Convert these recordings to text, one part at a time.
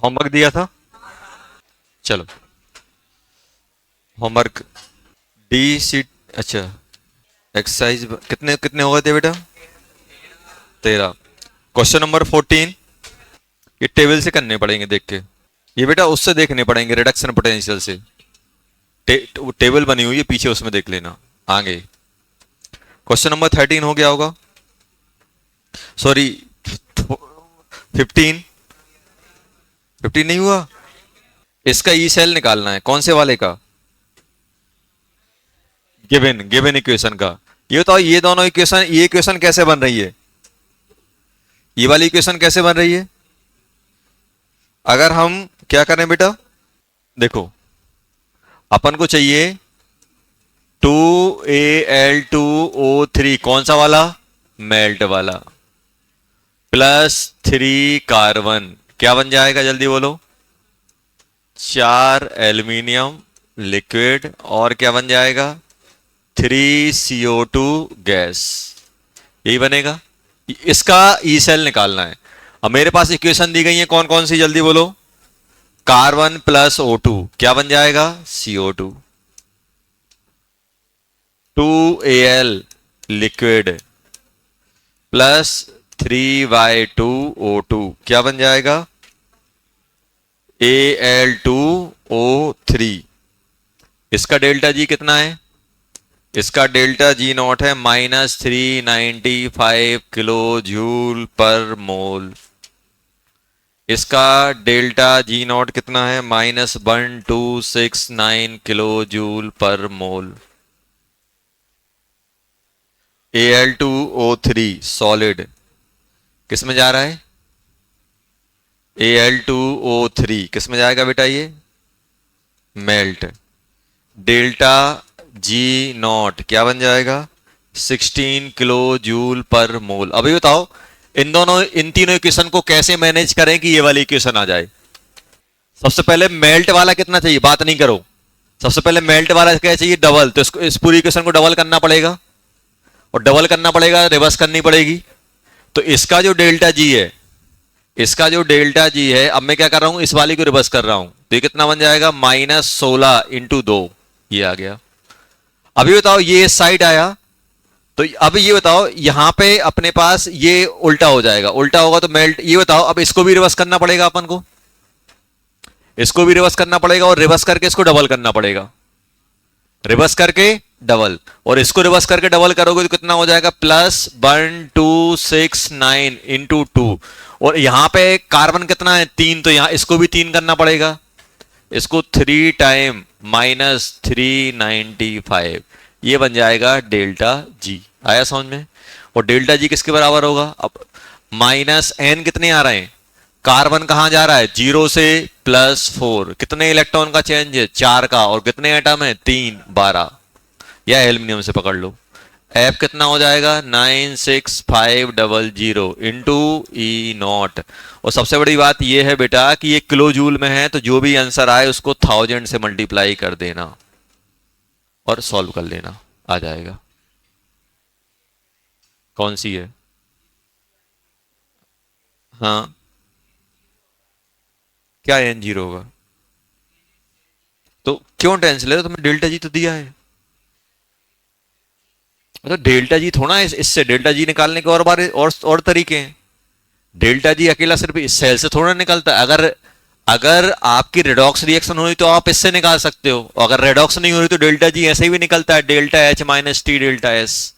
Homework दिया था। चलो, होमवर्क डी सी। अच्छा, एक्सरसाइज कितने कितने हो गए थे बेटा? 13। क्वेश्चन नंबर 14, ये टेबल से करने पड़ेंगे देख के। ये बेटा उससे देखने पड़ेंगे, रिडक्शन पोटेंशियल से। वो टेबल बनी हुई है पीछे, उसमें देख लेना आगे। क्वेश्चन नंबर 13 हो गया होगा, सॉरी 15। 15 नहीं हुआ। इसका ई सेल निकालना है, कौन से वाले का? गिवन गिवन इक्वेशन का। ये बताओ, ये दोनों इक्वेशन, ये इक्वेशन कैसे बन रही है? ये वाली इक्वेशन कैसे बन रही है? अगर हम क्या करें बेटा, देखो, अपन को चाहिए 2Al2O3, कौन सा वाला? मेल्ट वाला, प्लस 3 कार्बन, क्या बन जाएगा जल्दी बोलो? 4 एल्यूमिनियम लिक्विड, और क्या बन जाएगा? 3CO2 gas. यही बनेगा। इसका ई सेल निकालना है। अब मेरे पास इक्वेशन दी गई है, कौन कौन सी जल्दी बोलो? कार्बन प्लस O2 क्या बन जाएगा? CO2। 2Al liquid plus 3Y2O2 क्या बन जाएगा? Al2O3। इसका डेल्टा जी कितना है? इसका डेल्टा जी नॉट है -395 किलो जूल पर मोल। इसका डेल्टा जी नॉट कितना है? -1269 किलो जूल पर मोल। Al2O3 सॉलिड किस में जा रहा है? Al2O3 किस में जाएगा बेटा? ये मेल्ट। डेल्टा जी नॉट क्या बन जाएगा? 16 किलो जूल पर मोल। अभी बताओ, इन तीनों इक्वेशन को कैसे मैनेज करें कि ये वाली इक्वेशन आ जाए? सबसे पहले मेल्ट वाला कितना चाहिए, बात नहीं करो। सबसे पहले मेल्ट वाला क्या चाहिए? डबल। तो इसको, इस पूरी इक्वेशन को डबल करना पड़ेगा, और डबल करना पड़ेगा, रिवर्स करनी पड़ेगी। तो इसका जो डेल्टा जी है, इसका जो डेल्टा जी है, अब मैं क्या कर रहा हूं, इस वाली को रिवर्स कर रहा हूं, तो ये कितना बन जाएगा? -16 इंटू 2, ये आ गया। अभी बताओ, ये इस साइड आया, तो अब ये बताओ, यहां पे अपने पास ये उल्टा हो जाएगा, उल्टा होगा तो मेल्ट। ये बताओ, अब इसको भी रिवर्स करना पड़ेगा अपन को, इसको भी रिवर्स करना पड़ेगा, और रिवर्स करके इसको डबल करना पड़ेगा, रिवर्स करके डबल, और इसको रिवर्स करके डबल करोगे तो कितना हो जाएगा? +1269 इंटू 2। और यहां पे कार्बन कितना है? 3, तो यहां इसको भी 3 करना पड़ेगा, इसको 3 टाइम -395, ये बन जाएगा डेल्टा जी। आया समझ में? और डेल्टा जी किसके बराबर होगा? अब -n कितने आ रहे हैं? कार्बन कहां जा रहा है? 0 से +4। कितने इलेक्ट्रॉन का चेंज है? 4 का। और कितने एटम है? 3, 12। या एल्यूमिनियम से पकड़ लो। एफ कितना हो जाएगा? 96500 इंटू ई नॉट। और सबसे बड़ी बात यह है बेटा कि ये किलो जूल में है, तो जो भी आंसर आए उसको 1000 से मल्टीप्लाई कर देना और सॉल्व कर लेना, आ जाएगा। कौन सी है? हाँ, क्या एन जीरो होगा? तो क्यों टेंशन ले रहे हो? तुमने डेल्टा जी तो दिया है। तो डेल्टा जी थोड़ा है, इससे डेल्टा जी निकालने के और बारे और तरीके हैं। डेल्टा जी अकेला सिर्फ इस सेल से थोड़ा निकलता है। अगर अगर आपकी रेडॉक्स रिएक्शन हुई तो आप इससे निकाल सकते हो, और अगर रेडॉक्स नहीं हो रही तो डेल्टा जी ऐसे भी निकलता है, delta H minus T delta S,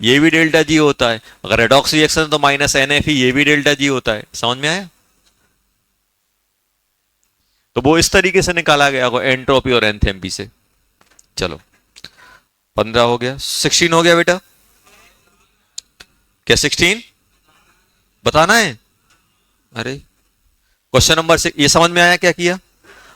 ये भी डेल्टा जी होता है। अगर रेडॉक्स रिएक्शन तो -NF, ये भी डेल्टा जी होता है। समझ में आया? तो वो इस तरीके से निकाला गया होगा, एंट्रोपी और एंथैल्पी से। चलो, 15 हो गया, 16 हो गया बेटा। क्या 16 बताना है? अरे, क्वेश्चन नंबर 6 ये समझ में आया क्या किया?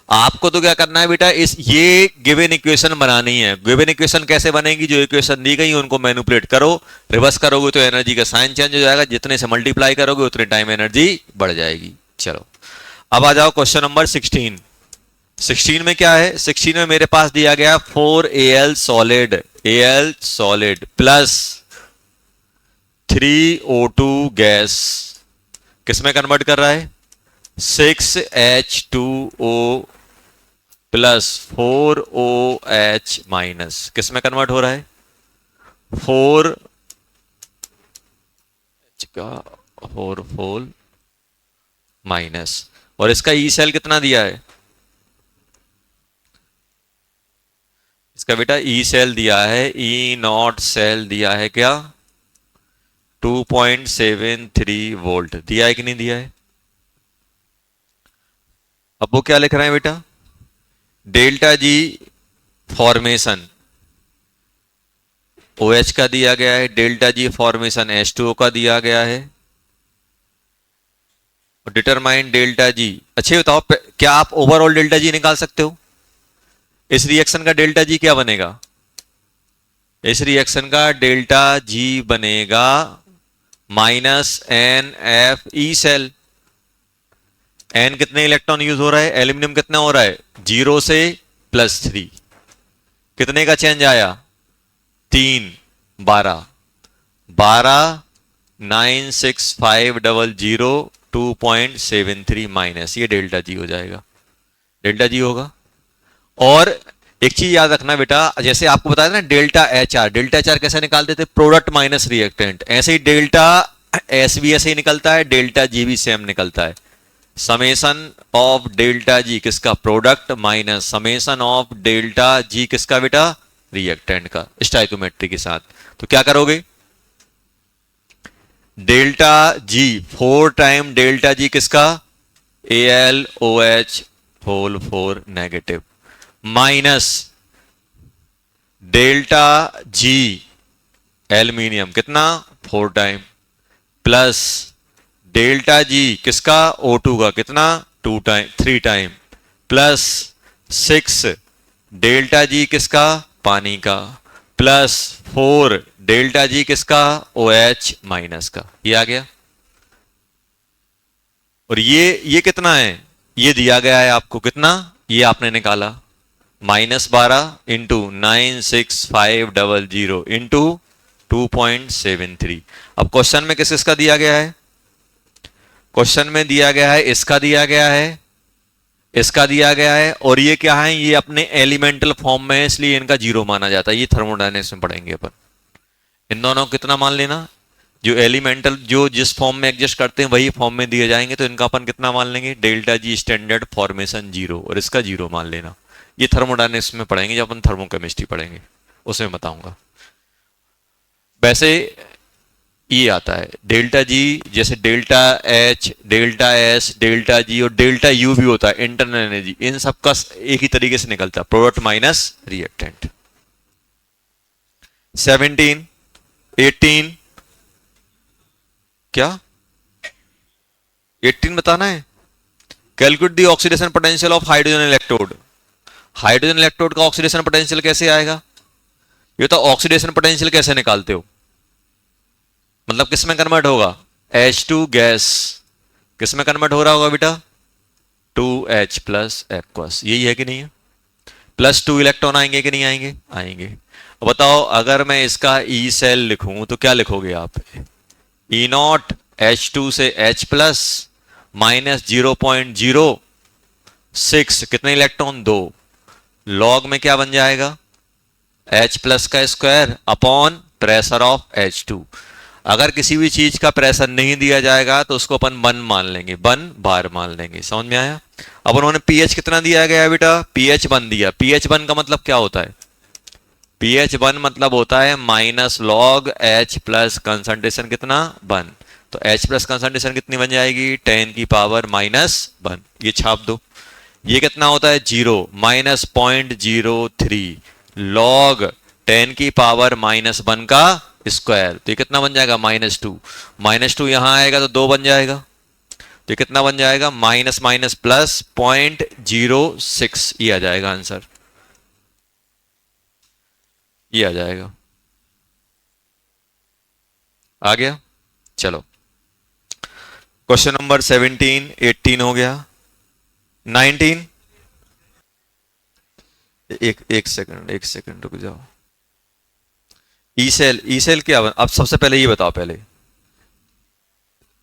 आपको तो क्या करना है बेटा, इस ये गिवन इक्वेशन बनानी है। गिवन इक्वेशन कैसे बनेगी? जो इक्वेशन दी गई उनको मैनिपुलेट करो, रिवर्स करोगे तो एनर्जी का साइन चेंज हो जाएगा, जितने से मल्टीप्लाई करोगे उतने टाइम एनर्जी बढ़ जाएगी। चलो, अब आ जाओ क्वेश्चन नंबर 16। 16 में क्या है? 16 में मेरे पास दिया गया 4Al solid, Al solid plus 3O2 gas, किसमें कन्वर्ट कर रहा है? 6H2O प्लस 4OH माइनस, किस में कन्वर्ट हो रहा है? 4 का 4 माइनस, और इसका ई सेल कितना दिया है? इसका बेटा ई सेल दिया है, ई नॉट सेल दिया है क्या? 2.73 वोल्ट दिया है कि नहीं दिया है? अब वो क्या लिख रहे हैं बेटा? डेल्टा जी फॉर्मेशन OH का दिया गया है, डेल्टा जी फॉर्मेशन H2O का दिया गया है, और डिटरमाइन डेल्टा जी। अच्छे बताओ, क्या आप ओवरऑल डेल्टा जी निकाल सकते हो? इस रिएक्शन का डेल्टा जी क्या बनेगा? इस रिएक्शन का डेल्टा जी बनेगा -NF सेल। एन कितने इलेक्ट्रॉन यूज हो रहा है? एल्यूमिनियम कितना हो रहा है? 0 से +3, कितने का चेंज आया? 3, 12, 96500 2.73 माइनस, ये डेल्टा जी हो जाएगा, डेल्टा जी होगा। और एक चीज याद रखना बेटा, जैसे आपको बताया था ना डेल्टा HR, डेल्टा HR कैसे निकालते थे? Product minus reactant. ऐसे ही डेल्टा S भी ऐसे ही निकलता है, डेल्टा जी भी सेम निकलता है। समेशन ऑफ डेल्टा जी किसका? Product minus summation of delta G किसका बेटा? रिएक्टेंट का, स्टाइकोमेट्री के साथ। तो क्या करोगे? Delta G 4 time delta G किसका? AlOH whole 4 negative, minus delta G aluminium कितना? 4 टाइम, प्लस डेल्टा जी किसका? O2 का कितना? 2 time, 3 time, plus 6 delta G किसका? पानी का, प्लस 4 डेल्टा जी किसका? OH माइनस का। ये आ गया। और ये कितना है? ये दिया गया है आपको, कितना? ये आपने निकाला, -12 इंटू 96500 इंटू 2.73। अब क्वेश्चन में किस किसका दिया गया है? क्वेश्चन में दिया गया है, इसका दिया गया है, इसका दिया गया है, और ये क्या है? ये अपने एलिमेंटल फॉर्म में है, इसलिए इनका 0 माना जाता है। ये थर्मोडायनेमिक्स में पढ़ेंगे अपन। इन दोनों कितना मान लेना? जो एलिमेंटल जो जिस फॉर्म में एडजस्ट करते हैं वही फॉर्म में दिए जाएंगे, तो इनका अपन कितना मान लेंगे? डेल्टा जी स्टैंडर्ड फॉर्मेशन 0, और इसका 0 मान लेना। ये थर्मोडायनेमिक्स में पढ़ेंगे, जब अपन थर्मोकेमिस्ट्री पढ़ेंगे उसमें बताऊंगा। वैसे ये आता है डेल्टा जी, जैसे delta H, delta S, delta G और डेल्टा U भी होता है, इंटरनल एनर्जी। इन सब का एक ही तरीके से निकलता है, प्रोडक्ट माइनस रिएक्टेंट। 17, 18, क्या 18 बताना है? Calculate the oxidation potential of hydrogen electrode. Hydrogen electrode का ऑक्सीडेशन पोटेंशियल कैसे आएगा? ये तो ऑक्सीडेशन पोटेंशियल कैसे निकालते हो? मतलब किस में कन्वर्ट होगा? H2 गैस किस में कन्वर्ट हो रहा होगा बेटा? 2H प्लस एक्वस, यही है कि नहीं है? +2 इलेक्ट्रॉन आएंगे कि नहीं आएंगे? आएंगे। अब बताओ, अगर मैं इसका ई सेल लिखूं तो क्या लिखोगे आप? ई नॉट H2 से H प्लस माइनस 0.06, कितने इलेक्ट्रॉन? 2, लॉग में क्या बन जाएगा? H प्लस का square upon pressure of H2। अगर किसी भी चीज का प्रेशर नहीं दिया जाएगा तो उसको अपन 1 मान लेंगे, 1 बार मान लेंगे। समझ में आया? अब उन्होंने pH कितना दिया गया है बेटा? pH 1 दिया। pH 1 का मतलब क्या होता है? pH 1 मतलब होता है minus log H plus concentration कितना? 1। तो H प्लस कंसंट्रेशन कितनी बन जाएगी? 10 की पावर -1। ये छाप दो। ये कितना होता है? 0, -0.03 लॉग 10 की पावर -1 का स्क्वायर। तो ये कितना बन जाएगा? -2। -2 यहां आएगा तो 2 बन जाएगा। तो ये कितना बन जाएगा? माइनस माइनस प्लस 0.06, ये आ जाएगा आंसर, ये आ जाएगा। आ गया? चलो, क्वेश्चन नंबर 17, 18 हो गया। 19, एक सेकंड रुक जाओ। ई सेल क्या? अब सबसे पहले ये बताओ, पहले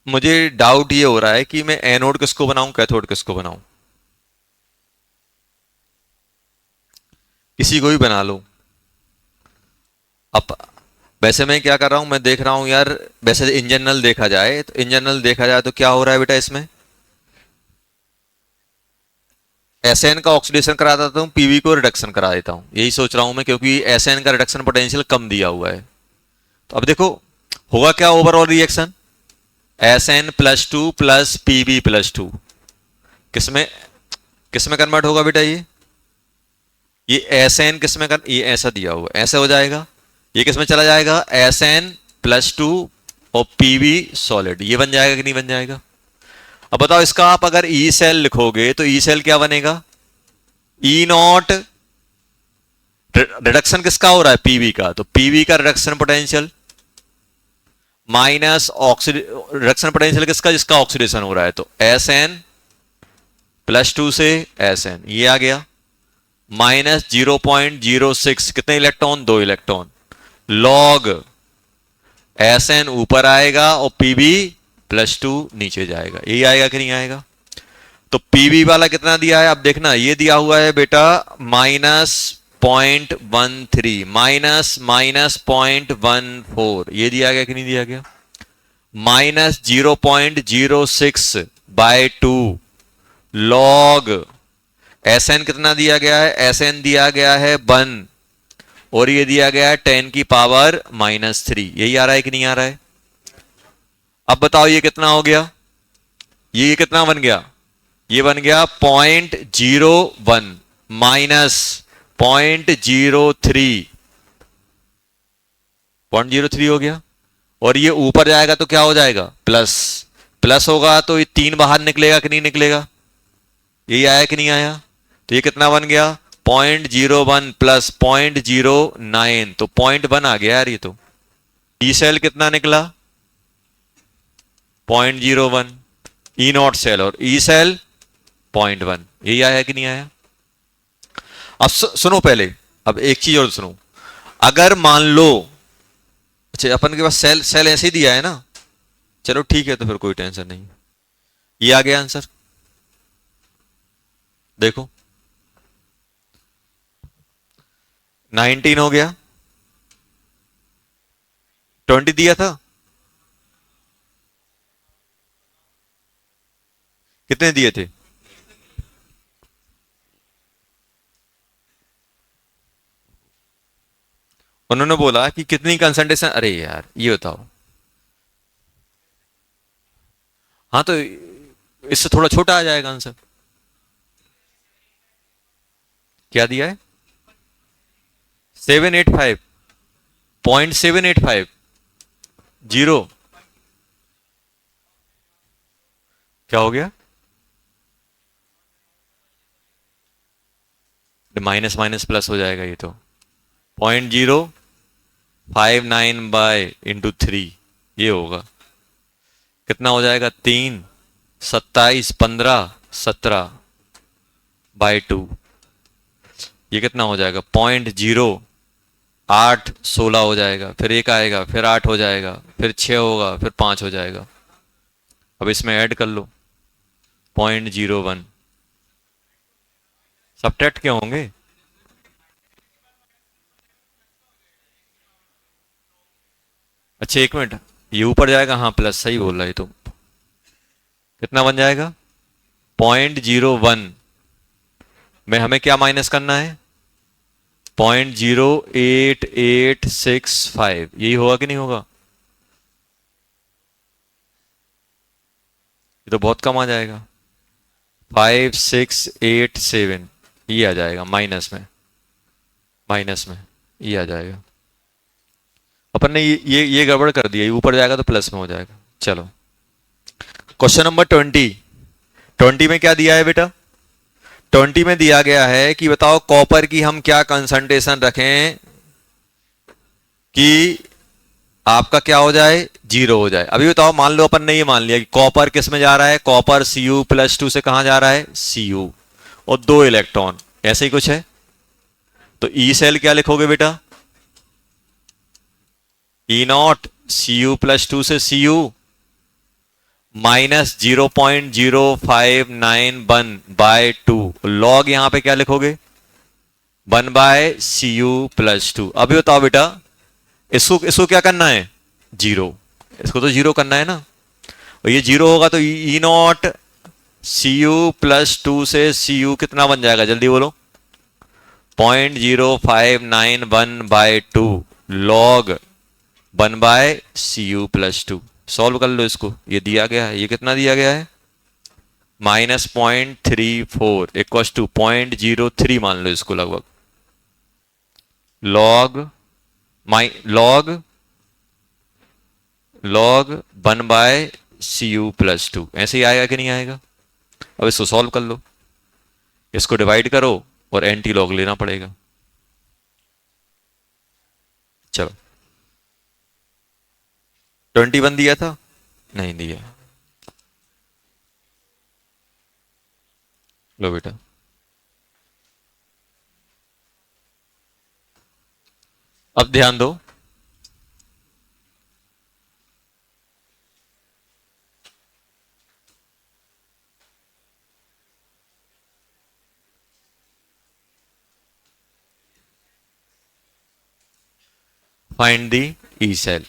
मुझे डाउट ये हो रहा है कि मैं एनोड किसको बनाऊं, कैथोड किसको बनाऊं। किसी को भी बना लो। अब वैसे मैं क्या कर रहा हूं, मैं देख रहा हूं यार, वैसे इन जनरल देखा जाए तो, इन जनरल देखा जाए तो क्या हो रहा है बेटा, इसमें एसएन का ऑक्सीडेशन करा देता हूं, पीवी को रिडक्शन करा देता हूं, यही सोच रहा हूं मैं, क्योंकि एसएन का रिडक्शन पोटेंशियल कम दिया हुआ है। तो अब देखो होगा क्या overall reaction, SN plus two plus PB plus two, किसमें किसमें कन्वर्ट होगा बेटा, ये एस एन किसमें कर, ये ऐसा दिया हुआ ऐसे हो जाएगा, ये किसमें चला जाएगा, एस एन प्लस टू और पीवी सॉलिड, ये बन जाएगा कि नहीं बन जाएगा। अब बताओ इसका आप अगर ई सेल लिखोगे तो ई सेल क्या बनेगा, ई नॉट, रिडक्शन किसका हो रहा है, पीवी का, तो पीवी का reduction potential minus reduction potential किसका, जिसका ऑक्सीडेशन हो रहा है, तो एस एन प्लस टू से एस एन, ये आ गया माइनस 0.06, कितने electron, 2 electron, log S N ऊपर आएगा और पीबी प्लस टू नीचे जाएगा, यही आएगा कि नहीं आएगा। तो पीबी वाला कितना दिया है, अब देखना ये दिया हुआ है बेटा माइनस 0.13, माइनस माइनस 0.14, ये दिया गया कि नहीं दिया गया, माइनस 0.06/2 लॉग एस एन कितना दिया गया है, एस एन दिया गया है 1 और ये दिया गया है 10 की पावर -3, यही आ रहा है कि नहीं आ रहा है। अब बताओ ये कितना हो गया, ये कितना बन गया, ये बन गया 0.01 माइनस 0.03, 0.03 हो गया, और ये ऊपर जाएगा तो क्या हो जाएगा, प्लस, प्लस होगा तो ये 3 बाहर निकलेगा कि नहीं निकलेगा, यही आया कि नहीं आया। तो ये कितना बन गया 0.01 प्लस 0.09, तो 0.1 आ गया यार, ये तो ई सेल कितना निकला 0.01, ई नॉट सेल और ई सेल 0.1, यही आया कि नहीं आया। अब सुनो पहले, अब एक चीज और सुनो, अगर मान लो, अच्छा अपन के पास सेल सेल ऐसे ही दिया है ना, चलो ठीक है, तो फिर कोई टेंशन नहीं, ये आ गया आंसर, देखो 19 हो गया, 20 दिया था, कितने दिए थे, उन्होंने बोला कि कितनी कंसंट्रेशन, अरे यार ये बताओ, हाँ तो इससे थोड़ा छोटा आ जाएगा आंसर, क्या दिया है 785, 0.785, जीरो, क्या हो गया, माइनस माइनस प्लस हो जाएगा, ये तो 0.059/3, ये होगा, कितना हो जाएगा 3, 27, 15, 17/2, ये कितना हो जाएगा 0.0816 हो जाएगा, फिर एक आएगा, फिर 8 हो जाएगा, फिर 6 होगा, फिर 5 हो जाएगा। अब इसमें ऐड कर लो 0.01, सबट्रैक्ट क्या होंगे, अच्छा एक मिनट, ये ऊपर जाएगा, हाँ प्लस, सही बोल रहा है तुम, कितना बन जाएगा 0.01 में हमें क्या माइनस करना है 0.08865, यही होगा कि नहीं होगा, ये तो बहुत कम आ जाएगा 5687, ये आ जाएगा माइनस में, माइनस में ये आ जाएगा, अपन ने ये गड़बड़ कर दिया, ये ऊपर जाएगा तो प्लस में हो जाएगा। चलो क्वेश्चन नंबर 20, 20 में क्या दिया है बेटा, 20 में दिया गया है कि बताओ कॉपर की हम क्या कंसंट्रेशन रखें कि आपका क्या हो जाए, 0 हो जाए। अभी बताओ, मान लो अपन ने ये मान लिया कि कॉपर किस में जा रहा है, कॉपर Cu+2 से कहां जा रहा है, Cu, और 2 इलेक्ट्रॉन, ऐसे ही कुछ है, तो ई सेल क्या लिखोगे बेटा, ई नॉट Cu+2 से Cu -0.0591/2 लॉग यहां पे क्या लिखोगे? 1/cu+2। अभी बताओ बेटा, इसको इसको क्या करना है? जीरो। इसको तो जीरो करना है ना। और ये जीरो होगा तो E0 cu+2 से cu कितना बन जाएगा? जल्दी बोलो। 0.0591/2 लॉग 1/cu+2। सॉल्व कर लो इसको। ये दिया गया है, ये कितना दिया गया है? -0.34 इक्वस टू 0.03 मान लो इसको लगभग। लॉग लॉग लॉग 1/cu+2 ऐसे ही आएगा कि नहीं आएगा? अब इसको सॉल्व कर लो, इसको डिवाइड करो और एंटी लॉग लेना पड़ेगा। चलो, 21 दिया था? नहीं दिया। लो बेटा, अब ध्यान दो। Find the E cell.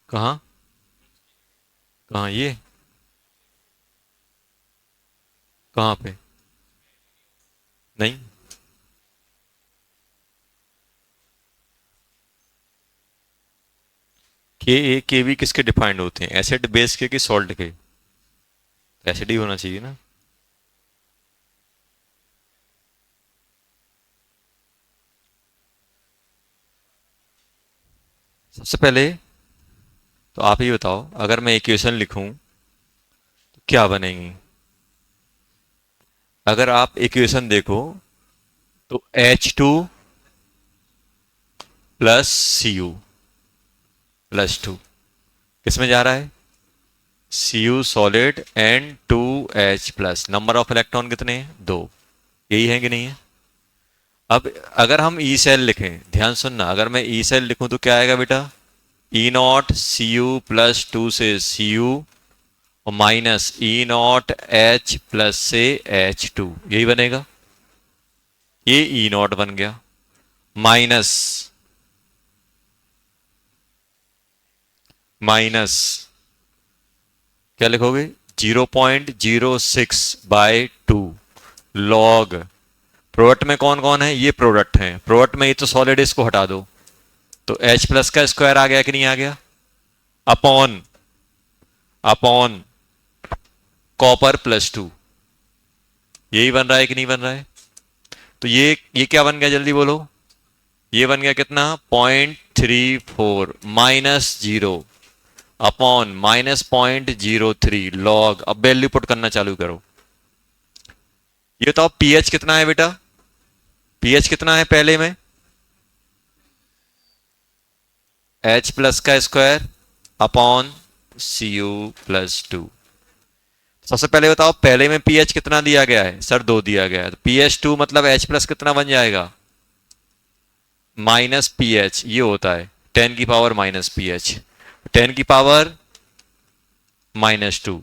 कहाँ? कहाँ ये? कहाँ पे? नहीं। के ए के बी किसके डिफाइंड होते हैं, एसिड बेस के कि सॉल्ट के? एसिड ही होना चाहिए ना। सबसे पहले तो आप ही बताओ, अगर मैं इक्वेशन लिखूं तो क्या बनेगी? अगर आप इक्वेशन देखो तो H2 + Cu+2 किसमें जा रहा है? Cu solid and 2H+, number of electron कितने हैं? 2। यही है कि नहीं है? अब अगर हम ई सेल लिखें, ध्यान सुनना, अगर मैं ई सेल लिखूं तो क्या आएगा बेटा? E0 Cu+2 से Cu और माइनस E0H+ से H2, यही बनेगा। ये E0 बन गया, माइनस माइनस क्या लिखोगे? 0.06/2 लॉग। प्रोडक्ट में कौन कौन है? ये प्रोडक्ट है, प्रोडक्ट में ये तो सॉलिड, इसको हटा दो तो H+ का स्क्वायर आ गया कि नहीं आ गया? अपॉन अपॉन Cu+2, यही बन रहा है कि नहीं बन रहा है? तो ये क्या बन गया, जल्दी बोलो। ये बन गया कितना? 0.34 -0 अपॉन -0.03 लॉग। अब वैल्यू पुट करना चालू करो। ये बताओ पीएच कितना है बेटा? पीएच कितना है पहले में? H+ का स्क्वायर अपॉन Cu+2। सबसे पहले बताओ, पहले में पीएच कितना दिया गया है? सर 2 दिया गया है, तो pH2 मतलब H+ कितना बन जाएगा? -pH, ये होता है 10⁻⁻pH, 10⁻⁻2।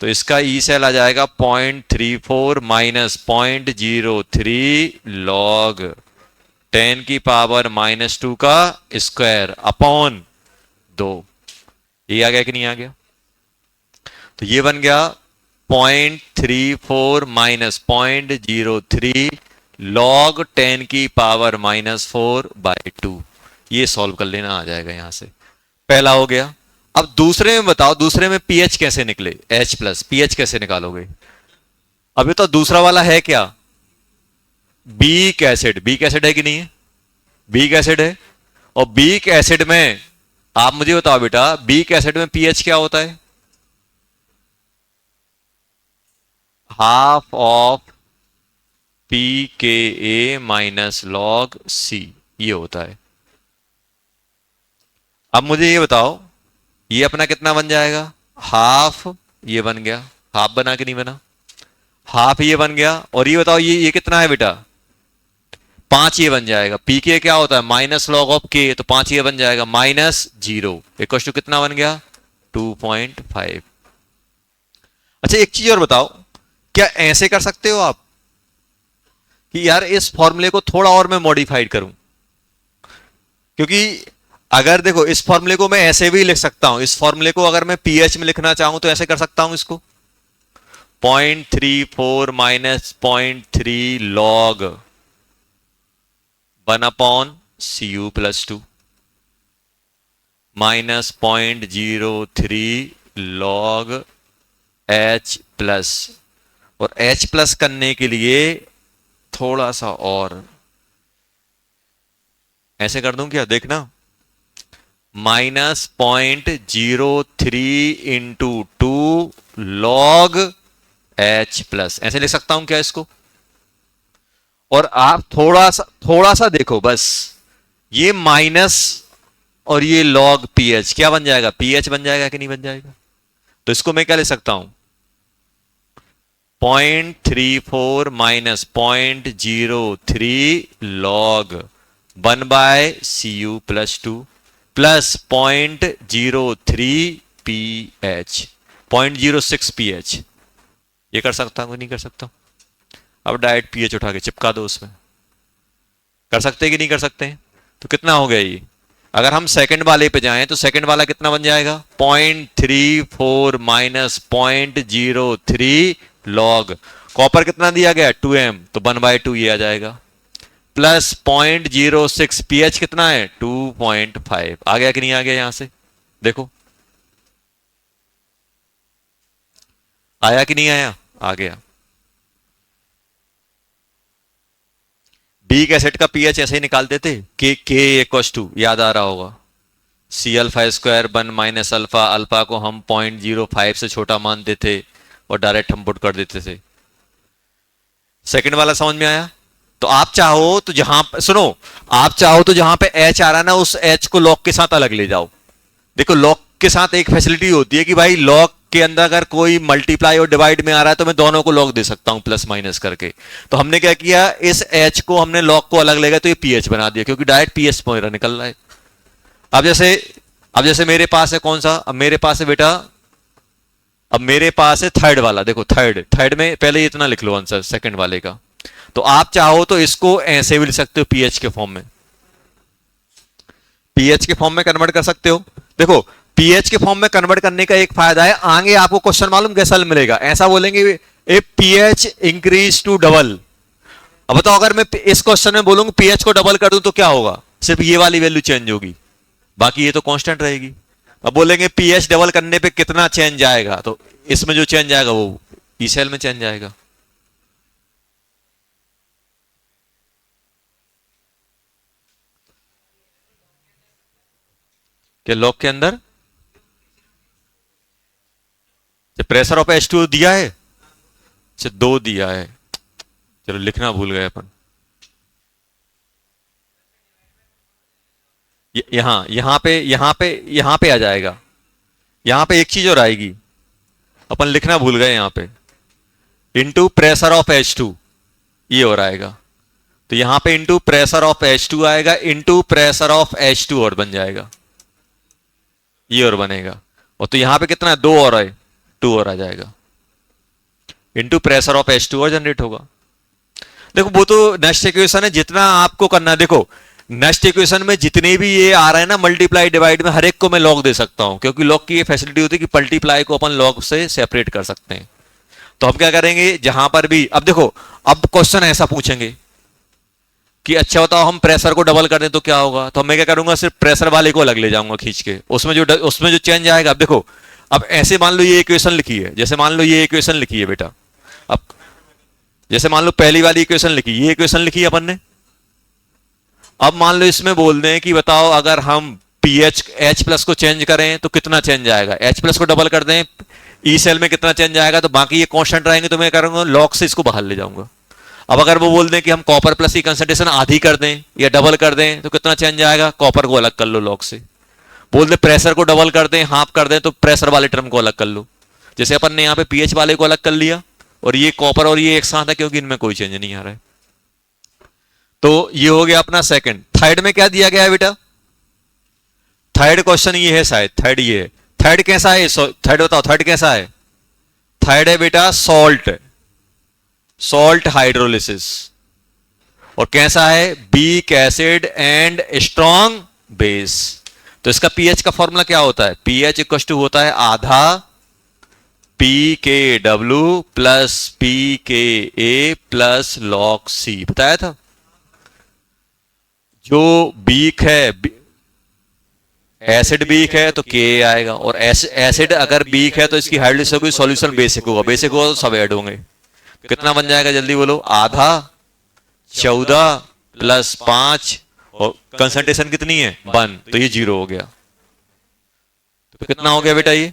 तो इसका ई सेल आ जाएगा 0.34 -0.03 लॉग 10⁻⁻2 का स्क्वायर अपॉन 2। ये आ गया कि नहीं आ गया? तो ये बन गया 0.34 -0.03 लॉग 10⁻⁻4/2। ये सॉल्व कर लेना, आ जाएगा यहां से। पहला हो गया। अब दूसरे में बताओ, दूसरे में पीएच कैसे निकले? H+, पीएच कैसे निकालोगे? अभी तो दूसरा वाला है क्या? Beak acid. बीक एसिड है कि नहीं है? बीक एसिड है। और बीक एसिड में आप मुझे बताओ बेटा, बीक एसिड में पीएच क्या होता है? हाफ ऑफ pKa-log C, ये होता है। अब मुझे ये बताओ, ये अपना कितना बन जाएगा? हाफ, ये बन गया, हाफ बना कि नहीं बना? हाफ ये बन गया। और ये बताओ, ये कितना है बेटा? 5 ये बन जाएगा। पीके क्या होता है? -log(k), तो 5 ये बन जाएगा -0 इक्वल टू कितना बन गया? 2.5। अच्छा एक चीज और बताओ, क्या ऐसे कर सकते हो आप कि यार इस फॉर्मूले को थोड़ा और मैं मॉडिफाइड करूं? क्योंकि अगर देखो, इस फॉर्मूले को मैं ऐसे भी लिख सकता हूं, इस फॉर्मूले को अगर मैं पीएच में लिखना चाहूं तो ऐसे कर सकता हूं इसको, 0.34 -0.3 लॉग 1/Cu+2 -0.03 लॉग H+। और H+ करने के लिए थोड़ा सा और ऐसे कर दूं क्या? देखना, -0.03 × 2 लॉग H+, ऐसे लिख सकता हूं क्या इसको? और आप थोड़ा सा देखो बस, ये माइनस और ये लॉग पीएच क्या बन जाएगा? पीएच बन जाएगा कि नहीं बन जाएगा? तो इसको मैं क्या ले सकता हूं? 0.34 -0.03 log 1/Cu+2 plus 0.03 pH, 0.06 pH। ये कर सकता हूं नहीं कर सकता? अब डायरेक्ट पीएच उठा के चिपका दो उसमें। कर सकते हैं कि नहीं कर सकते हैं? तो कितना हो गया ये? अगर हम सेकंड वाले पे जाएं तो सेकंड वाला कितना बन जाएगा, 0.34 माइनस 0.03 लॉग। कॉपर कितना दिया गया 2m, तो 1/2 ये आ जाएगा, प्लस 0.06 पीएच कितना है 2.5। आ गया कि नहीं आ गया, यहां से देखो आया कि नहीं आया, आ गया। डी एसिड का पीएच ऐसे ही निकालते थे, के इक्वल टू, याद आ रहा होगा, C alpha square 1 minus alpha. Alpha को हम 0.05 से छोटा मानते थे और डायरेक्ट हम पुट कर देते थे। सेकंड वाला समझ में आया। तो आप चाहो तो जहां सुनो, आप चाहो तो जहां पे एच आ रहा है ना, उस एच को लॉग के साथ अलग ले जाओ। देखो लॉग के साथ एक फैसिलिटी होती है कि भाई लॉग के अंदर अगर कोई मल्टीप्लाई और डिवाइड में आ रहा है तो मैं दोनों को लॉग दे सकता हूं प्लस माइनस करके। तो हमने क्या किया, इस एच को हमने लॉग को अलग ले गया तो ये पीएच बना दिया, क्योंकि डायरेक्ट पीएच मेरा निकल रहा है। अब जैसे मेरे पास है कौन सा, अब मेरे पास है बेटा, अब मेरे पास है थर्ड वाला। देखो थर्ड में पहले इतना लिख लो आंसर सेकंड वाले का। तो आप चाहो तो इसको ऐसे भी लिख सकते हो पीएच के फॉर्म में, पीएच के फॉर्म में कन्वर्ट कर सकते हो। देखो पीएच के फॉर्म में कन्वर्ट करने का एक फायदा है, आगे आपको क्वेश्चन मालूम कैसा मिलेगा, ऐसा बोलेंगे ए पीएच इंक्रीज टू डबल। अब बताओ अगर मैं इस क्वेश्चन में बोलूंगा पीएच को डबल कर दूं तो क्या होगा, सिर्फ ये वाली वैल्यू चेंज होगी, बाकी ये तो कांस्टेंट रहेगी। अब बोलेंगे पीएच डबल करने पे कितना चेंज आएगा, तो इसमें जो चेंज आएगा वो ई सेल में चेंज आएगा। क्या लॉग के अंदर प्रेशर ऑफ H2 दिया है, अच्छा 2 दिया है, चलो लिखना भूल गए अपन। यहां पे आ जाएगा, यहां पे एक चीज और आएगी, अपन लिखना भूल गए यहां पे, इनटू प्रेशर ऑफ H2 ये और आएगा। तो यहां पे इनटू प्रेशर ऑफ H2 आएगा, इनटू प्रेशर ऑफ H2 और बन जाएगा, ये और बनेगा। और तो यहां पे कितना है 2 और आए, 2 और आ जाएगा, इनटू प्रेशर ऑफ H2 और जनरेट होगा। देखो वो तो नेक्स्ट इक्वेशन है, जितना आपको करना, देखो नेक्स्ट इक्वेशन में जितने भी ये आ रहा है ना मल्टीप्लाई डिवाइड में, हर एक को मैं लॉग दे सकता हूं, क्योंकि लॉग की ये फैसिलिटी होती है कि मल्टीप्लाई को अपन लॉग से सेपरेट कर सकते हैं। तो हम क्या करेंगे, जहां पर भी, अब देखो अब क्वेश्चन ऐसा पूछेंगे कि अच्छा बताओ हम प्रेशर को डबल कर दें तो क्या होगा, तो मैं क्या करूंगा, सिर्फ प्रेशर वाले को अलग ले जाऊंगा खींच के, उसमें जो चेंज आएगा। अब देखो, अब ऐसे मान लो ये इक्वेशन लिखी है, जैसे मान लो ये इक्वेशन लिखी है बेटा, अब जैसे मान लो पहली वाली इक्वेशन लिखी, ये इक्वेशन लिखी है अपन ने। अब मान लो इसमें बोल दें कि बताओ अगर हम पीएच एच प्लस को चेंज करें तो कितना चेंज आएगा, एच प्लस को डबल कर दें ई सेल में कितना चेंज आएगा, तो बाकी ये कांस्टेंट रहेंगे, तो मैं करूंगा लॉग से इसको बाहर ले जाऊंगा। अब अगर वो बोल दें कि हम कॉपर प्लस की कंसंट्रेशन आधी कर दें या डबल कर दें तो कितना चेंज आएगा, कॉपर को अलग कर लो लॉग से। बोल दे प्रेशर को डबल कर दें, हाफ कर दें, तो प्रेशर वाले टर्म को अलग कर लो, जैसे अपन ने यहां पे पीएच वाले को अलग कर लिया, और ये कॉपर और ये एक साथ है क्योंकि इनमें कोई चेंज नहीं आ रहा है। तो ये हो गया अपना सेकंड। थर्ड में क्या दिया गया है बेटा, थर्ड क्वेश्चन ये है शायद, थर्ड ये है। थर्ड कैसा है, थर्ड बताओ थर्ड कैसा है, थर्ड है बेटा सॉल्ट हाइड्रोलिसिस, और कैसा है weak acid and strong base. तो इसका पीएच का फॉर्मूला क्या होता है, पीएच इक्वल टू होता है आधा पी के डब्ल्यू प्लस पी के ए प्लस लॉग सी, बताया था। जो वीक है, एसिड वीक है तो के आएगा, और एसिड अगर वीक है तो इसकी हाइड्रोलिसिस होगी, सॉल्यूशन बेसिक होगा, बेसिक होगा तो सब ऐड होंगे। कितना बन जाएगा जल्दी बोलो, आधा 14 प्लस 5, और कंसंट्रेशन कितनी है 1, तो ये 0 हो गया। तो कितना हो गया बेटा ये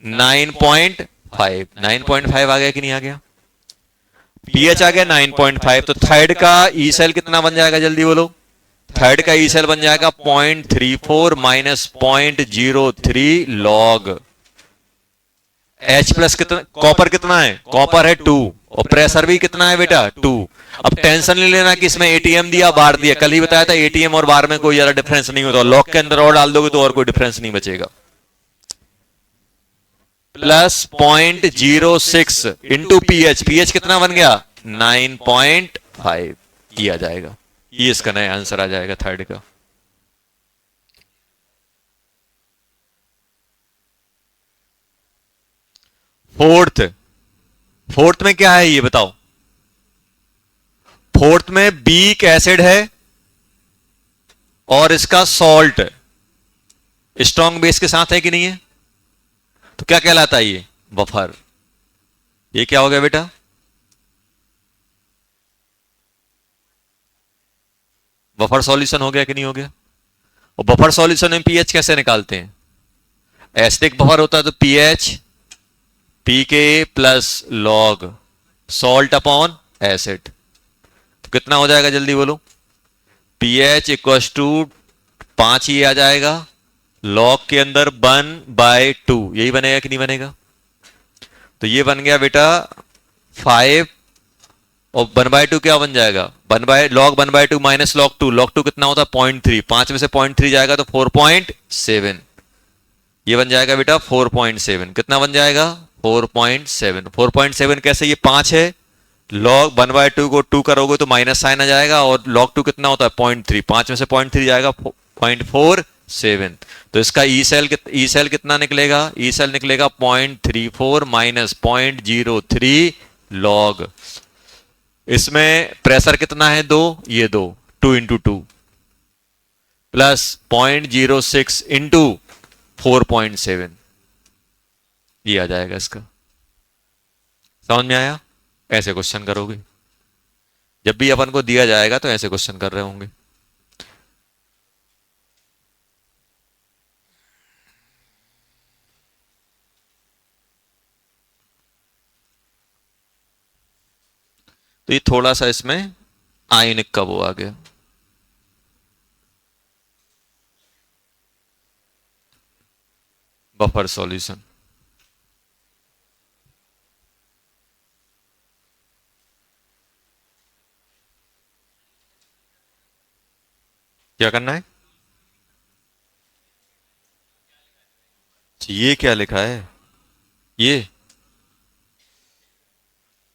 9.5, 9.5 आ गया कि नहीं आ गया, पीएच आ गया 9.5। तो थर्ड का ई सेल कितना बन जाएगा जल्दी बोलो, थर्ड का ई सेल बन जाएगा 0.34 माइनस 0.03 लॉग। H प्लस कितना, कॉपर कितना है, कॉपर है 2, और प्रेशर भी कितना है बेटा 2। अब टेंशन नहीं लेना कि इसमें एटीएम दिया बार दिया, कल ही बताया था एटीएम और बार में कोई ज्यादा डिफरेंस नहीं होता, लॉग के अंदर और डाल दोगे तो और कोई डिफरेंस नहीं बचेगा। प्लस 0.06 इंटू पीएच, पीएच कितना बन गया 9.5, ये आ जाएगा, ये इसका नया आंसर आ जाएगा थर्ड का। फोर्थ, फोर्थ में क्या है ये बताओ? फोर्थ में बीक एसिड है और इसका सॉल्ट स्ट्रॉन्ग बेस के साथ है कि नहीं है? तो क्या कहलाता है ये? बफर। ये क्या हो गया बेटा? बफर सॉल्यूशन हो गया कि नहीं हो गया? और बफर सॉल्यूशन में पीएच कैसे निकालते हैं? एसिडिक बफर होता है तो पीएच पी के plus log salt upon acid. तो कितना हो जाएगा जल्दी बोलो? पीएच इक्व टू 5 ही आ जाएगा, लॉग के अंदर 1/2, यही बनेगा कि नहीं बनेगा? तो ये बन गया बेटा 5, और 1/2 क्या बन जाएगा? लॉग 1/2 माइनस लॉग 2 कितना होता है? 0.3, 5 में से 0.3 जाएगा तो 4.7, ये बन जाएगा बेटा 4.7। कितना बन जाएगा? 4.7। 4.7 कैसे? ये 5 है, लॉग 1/2 को 2 करोगे तो माइनस साइन आ जाएगा, और log 2 कितना होता है? 0.3, 5 में से 0.3 जाएगा 0.47। तो इसका ई सेल कितना निकलेगा? ई सेल निकलेगा 0.34 माइनस 0.03 लॉग। इसमें प्रेशर कितना है? 2, ये 2, 2 × 2 प्लस 0.06 इंटू 4.7, ये आ जाएगा इसका। समझ में आया? ऐसे क्वेश्चन करोगे जब भी अपन को दिया जाएगा, तो ऐसे क्वेश्चन कर रहे होंगे। तो ये थोड़ा सा इसमें आयनिक का वो आ गया। Buffer solution. क्या करना है? ये क्या लिखा है? ये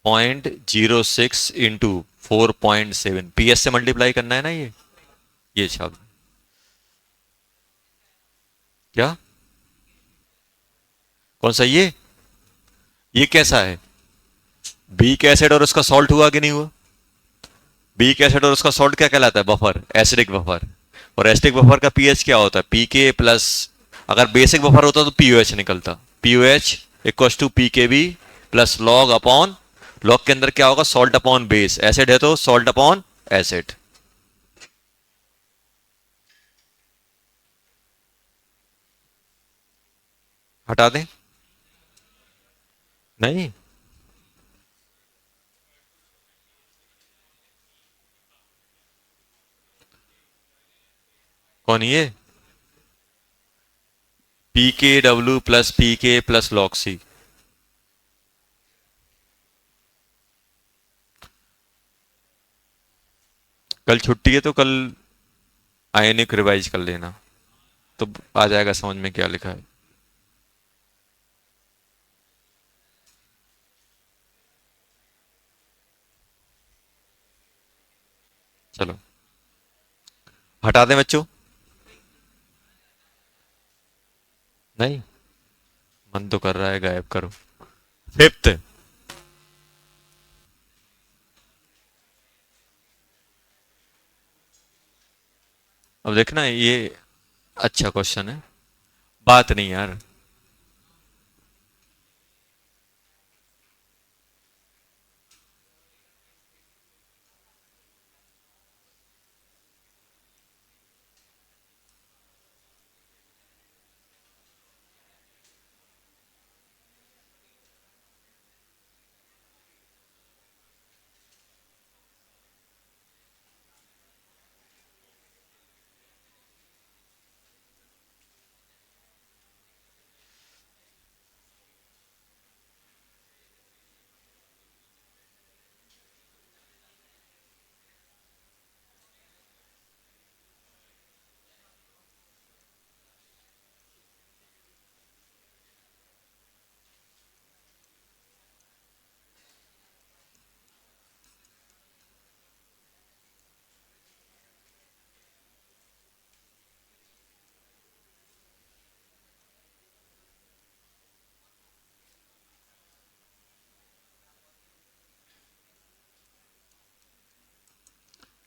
0.06 इंटू 4.7 पीएस से मल्टीप्लाई करना है ना ये शब्द। क्या? कौन सा ये कैसा है? बीक एसिड और उसका सॉल्ट हुआ कि नहीं हुआ? बीक एसिड और उसका सॉल्ट क्या कहलाता है? Buffer, acidic buffer. और एसिडिक बफर का पीएच क्या होता है? पीके प्लस, अगर बेसिक बफर होता तो पीओएच निकलता। POH equal to pKb plus log upon, log के अंदर क्या होगा? सॉल्ट अपॉन बेस, एसिड है तो सॉल्ट अपॉन एसिड। हटा दें? नहीं, कौन ये? पी के डब्ल्यू प्लस पी के प्लस लॉग सी। कल छुट्टी है तो कल आयनिक रिवाइज कर लेना, तो आ जाएगा समझ में क्या लिखा है। चलो हटा दें बच्चों? नहीं, मन तो कर रहा है गायब करो। फिफ्थ, अब देखना ये अच्छा क्वेश्चन है। बात नहीं यार,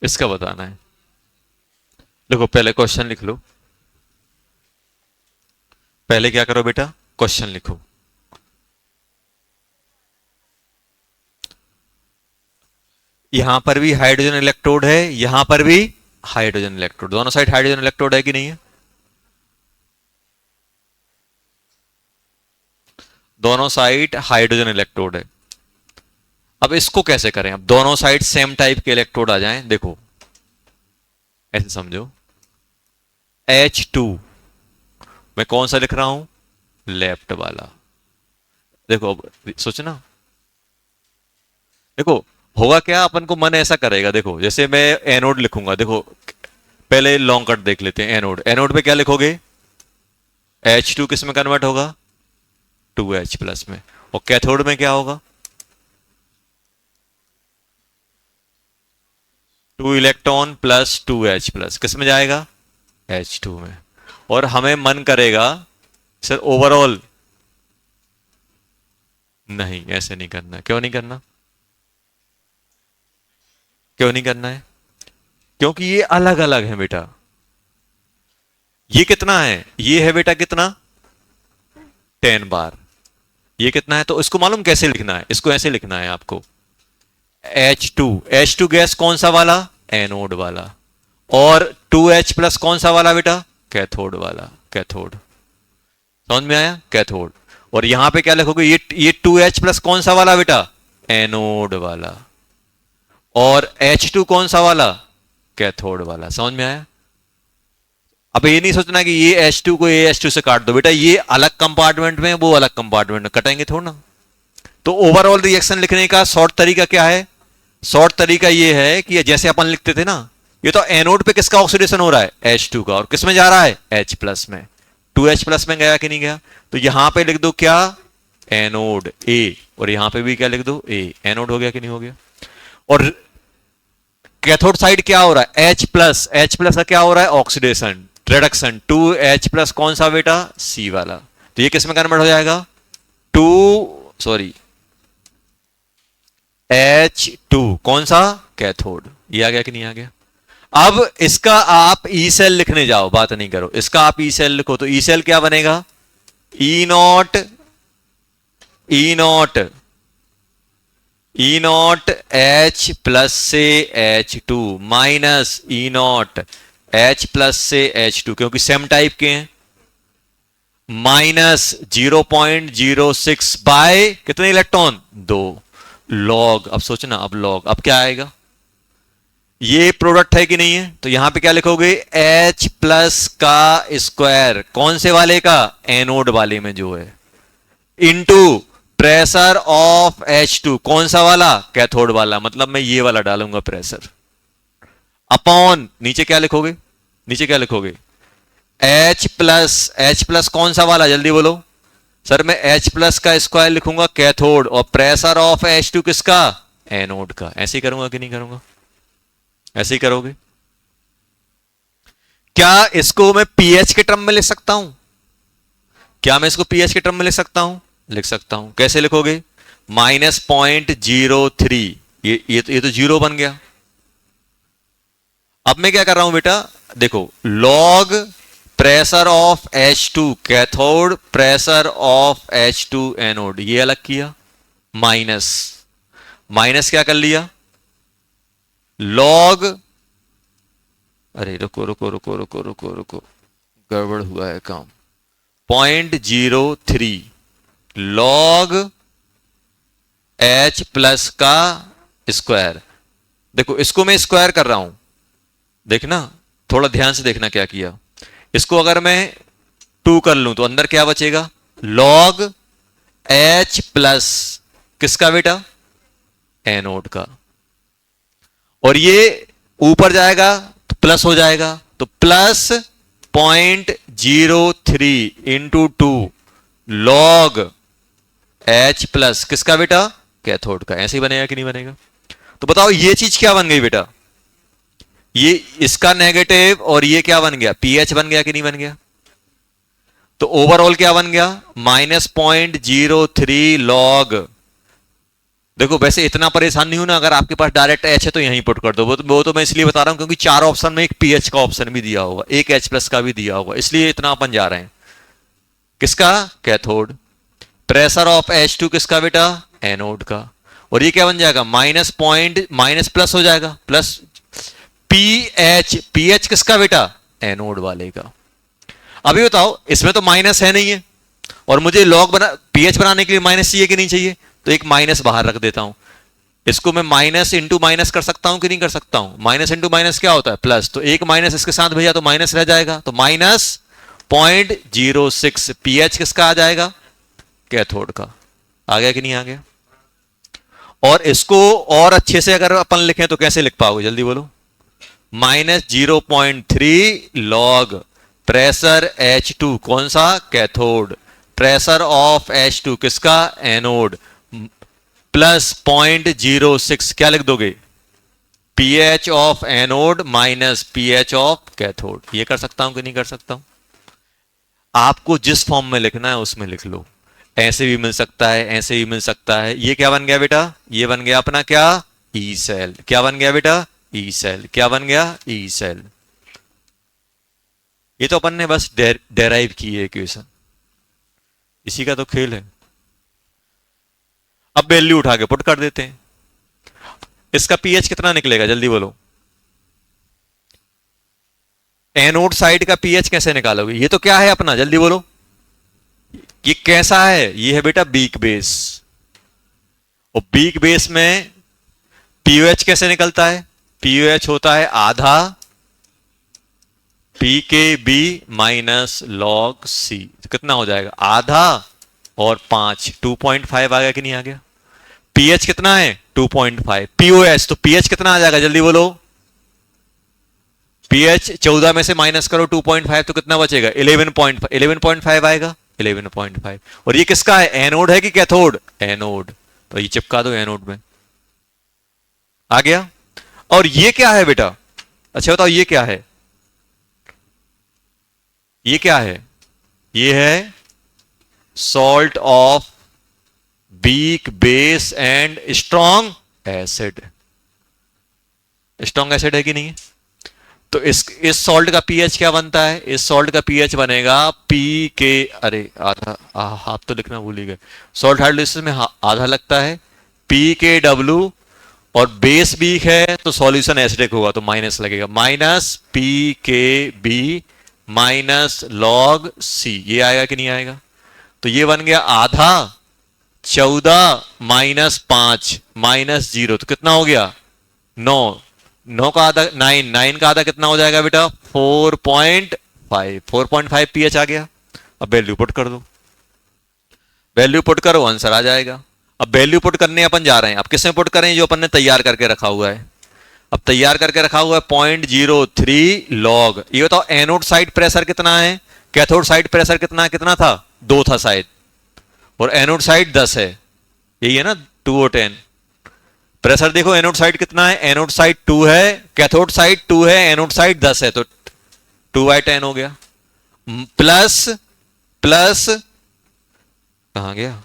इसका बताना है। देखो पहले क्वेश्चन लिख लो, पहले क्या करो बेटा, क्वेश्चन लिखो। यहां पर भी हाइड्रोजन इलेक्ट्रोड है, यहां पर भी हाइड्रोजन इलेक्ट्रोड, दोनों साइड हाइड्रोजन इलेक्ट्रोड है कि नहीं है? दोनों साइड हाइड्रोजन इलेक्ट्रोड है। अब इसको कैसे करें? अब दोनों साइड सेम टाइप के इलेक्ट्रोड आ जाएं, देखो ऐसे समझो, H2 मैं कौन सा लिख रहा हूं? लेफ्ट वाला। देखो अब सोचना, देखो होगा क्या, अपन को मन ऐसा करेगा, देखो जैसे मैं एनोड लिखूंगा, देखो पहले लॉन्ग कट देख लेते हैं। एनोड, एनोड पे क्या लिखोगे? H2 किस में कन्वर्ट होगा? 2H प्लस में। और कैथोड में क्या होगा? 2 इलेक्ट्रॉन प्लस 2H प्लस, किस में जाएगा? H2 में। और हमें मन करेगा सर ओवरऑल, नहीं ऐसे नहीं करना। क्यों नहीं करना? क्यों नहीं करना है? क्योंकि ये अलग अलग है बेटा। ये कितना है? ये है बेटा कितना? 10 बार। ये कितना है? तो इसको मालूम कैसे लिखना है? इसको ऐसे लिखना है आपको, H2, H2 गैस कौन सा वाला? एनोड वाला। और 2H प्लस कौन सा वाला बेटा? कैथोड वाला। कैथोड, समझ में आया? कैथोड। और यहां पे क्या लिखोगे? ये 2H प्लस कौन सा वाला बेटा? एनोड वाला। और H2 कौन सा वाला? कैथोड वाला। समझ में आया? अब ये नहीं सोचना कि ये H2 को ये H2 से काट दो बेटा, ये अलग कंपार्टमेंट में, वो अलग कंपार्टमेंट में, कटेंगे थोड़ा ना। तो ओवरऑल रिएक्शन लिखने का शॉर्ट तरीका क्या है? शॉर्ट तरीका ये है कि ये जैसे अपन लिखते थे ना, ये तो एनोड पे किसका ऑक्सीडेशन हो रहा है? H2 का। और किस में जा रहा है? H प्लस में। 2H प्लस में गया कि नहीं गया? तो यहां पे लिख दो क्या? Anode A। और यहां पे भी क्या लिख दो? A। एनोड हो गया कि नहीं हो गया? और कैथोड साइड क्या हो रहा है? H प्लस, H प्लस का क्या हो रहा है? Oxidation, reduction. 2H प्लस कौन सा बेटा? C वाला। तो ये किस में कन्वर्ट हो जाएगा? 2 सॉरी H2 कौन सा? कैथोड। ये आ गया कि नहीं आ गया? अब इसका आप ई सेल लिखने जाओ, बात नहीं करो, इसका आप ई सेल लिखो, तो ई सेल क्या बनेगा? E naught, E naught, E naught H plus से H2 minus E naught H plus से H2, क्योंकि सेम टाइप के हैं, माइनस 0.06 बाय कितने इलेक्ट्रॉन? 2 लॉग। अब सोचना, अब लॉग, अब क्या आएगा? ये प्रोडक्ट है कि नहीं है? तो यहां पे क्या लिखोगे? H प्लस का स्क्वायर, कौन से वाले का? एनोड वाले में जो है, इनटू प्रेशर ऑफ H2, कौन सा वाला? कैथोड वाला। मतलब मैं ये वाला डालूंगा प्रेशर, अपॉन नीचे क्या लिखोगे? नीचे क्या लिखोगे? H प्लस कौन सा वाला? जल्दी बोलो सर। मैं H प्लस का स्क्वायर लिखूंगा कैथोड, और प्रेशर ऑफ H2 किसका? एनोड का। ऐसे ही करूंगा कि नहीं करूंगा? ऐसे ही करोगे? क्या इसको मैं पीएच के टर्म में लिख सकता हूं? क्या मैं इसको पीएच के टर्म में लिख सकता हूं? लिख सकता हूं। कैसे लिखोगे? -0.03, ये तो जीरो बन गया। अब मैं क्या कर रहा हूं बेटा? देखो, log pressure of H2 cathode, pressure of H2 anode, ये अलग किया, माइनस, माइनस क्या कर लिया? लॉग, अरे रुको रुको रुको रुको रुको रुको, गड़बड़ हुआ है काम। 0.03 लॉग H प्लस का स्क्वायर। देखो इसको मैं स्क्वायर कर रहा हूं, देखना थोड़ा ध्यान से देखना क्या किया। इसको अगर मैं 2 कर लूं तो अंदर क्या बचेगा? लॉग H प्लस किसका बेटा? एनोड का। और ये ऊपर जाएगा तो प्लस हो जाएगा, तो plus 0.03 into 2 log H plus किसका बेटा? कैथोड का। ऐसे ही बनेगा कि नहीं बनेगा? तो बताओ ये चीज क्या बन गई बेटा? ये इसका नेगेटिव, और ये क्या बन गया? पीएच बन गया कि नहीं बन गया? तो ओवरऑल क्या बन गया? -0.03 लॉग देखो वैसे इतना परेशान नहीं हूं ना, अगर आपके पास डायरेक्ट एच है तो यहीं पुट कर दो। वो तो मैं इसलिए बता रहा हूं क्योंकि चार ऑप्शन में एक पीएच का ऑप्शन भी दिया होगा, एक एच प्लस का भी दिया होगा, इसलिए इतना अपन जा रहे हैं। किसका? कैथोड। प्रेशर ऑफ H2 किसका बेटा? एनोड का। और ये क्या बन जाएगा? माइनस पॉइंट माइनस प्लस हो जाएगा, प्लस पीएच। पीएच किसका बेटा? एनोड वाले का। अभी बताओ इसमें तो माइनस है नहीं है, और मुझे लॉग बना पीएच बनाने के लिए माइनस चाहिए कि नहीं चाहिए? तो एक माइनस बाहर रख देता हूं। इसको मैं माइनस इंटू माइनस कर सकता हूं कि नहीं कर सकता हूं? माइनस इंटू माइनस क्या होता है? प्लस। तो एक माइनस इसके साथ भैया तो माइनस रह जाएगा, तो माइनस 0.06 पीएच किसका आ जाएगा? कैथोड का। आ गया कि नहीं आ गया? और इसको और अच्छे से अगर अपन लिखें तो कैसे लिख पाओगे, जल्दी बोलो। -0.3 लॉग प्रेशर H2 कौन सा? कैथोड। प्रेशर ऑफ H2 किसका? एनोड। प्लस 0.06 क्या लिख दोगे? PH of anode minus pH of cathode. ये कर सकता हूं कि नहीं कर सकता हूं? आपको जिस फॉर्म में लिखना है उसमें लिख लो। ऐसे भी मिल सकता है, ऐसे भी मिल सकता है। ये क्या बन गया बेटा? ये बन गया अपना क्या? E cell. क्या बन गया बेटा? E cell. क्या बन गया? E cell. ये तो अपन ने बस डेराइव की है इक्वेशन, इसी का तो खेल है। अब वैल्यू उठा के पुट कर देते हैं। इसका पीएच कितना निकलेगा, जल्दी बोलो। एनोड साइड का पीएच कैसे निकालोगे? ये तो क्या है अपना, जल्दी बोलो। ये कैसा है? ये है बेटा बीक बेस। और बीक बेस में पीओएच कैसे निकलता है? पीओएच होता है आधा पी के बी माइनस लॉग सी। तो कितना हो जाएगा? आधा और 5, 2.5 आ गया कि नहीं आ गया? पीएच कितना है? 2.5। पीओएच तो पीएच कितना आ जाएगा, जल्दी बोलो। पीएच 14 में से माइनस करो 2.5 तो कितना बचेगा? 11.5 आएगा। 11.5। और ये किसका है? एनोड है कि कैथोड? एनोड। तो ये चिपका दो एनोड में। आ गया। और ये क्या है बेटा? अच्छा बताओ ये क्या है? ये क्या है? ये है salt of weak base and strong acid. Strong acid है कि नहीं? तो इस सॉल्ट का पीएच क्या बनता है? इस सॉल्ट का पीएच बनेगा पी के, अरे आधा, आप तो लिखना भूल ही गए। सॉल्ट हाइड्रोलिसिस में आधा लगता है, पी के डब्ल्यू, और बेस वीक है तो सॉल्यूशन एसिडिक होगा तो माइनस लगेगा। माइनस पी के बी माइनस लॉग सी। ये आएगा कि नहीं आएगा? तो ये बन गया आधा 14 माइनस 5 माइनस 0 तो कितना हो गया? 9। 9 का आधा 9, 9 का आधा कितना हो जाएगा बेटा? 4.5। 4.5 पीएच आ गया। अब वैल्यू पुट कर दो। वैल्यू पुट करो, आंसर आ जाएगा। अब वैल्यू पुट करने अपन जा रहे हैं। अब किसमें पुट करें? जो अपन ने तैयार करके रखा हुआ है। अब तैयार करके रखा हुआ है 0.03 लॉग। ये बताओ एनोड साइड प्रेशर कितना है? कैथोड साइड प्रेशर कितना कितना था? 2 था शायद, और एनोड साइड 10 है। यही है ना, 2 और 10। प्रेशर देखो एनोड साइड कितना है? एनोड साइड 2 है, कैथोड साइड 2 है, एनोड साइड 10 है, तो 2/10 हो गया। प्लस प्लस कहां गया?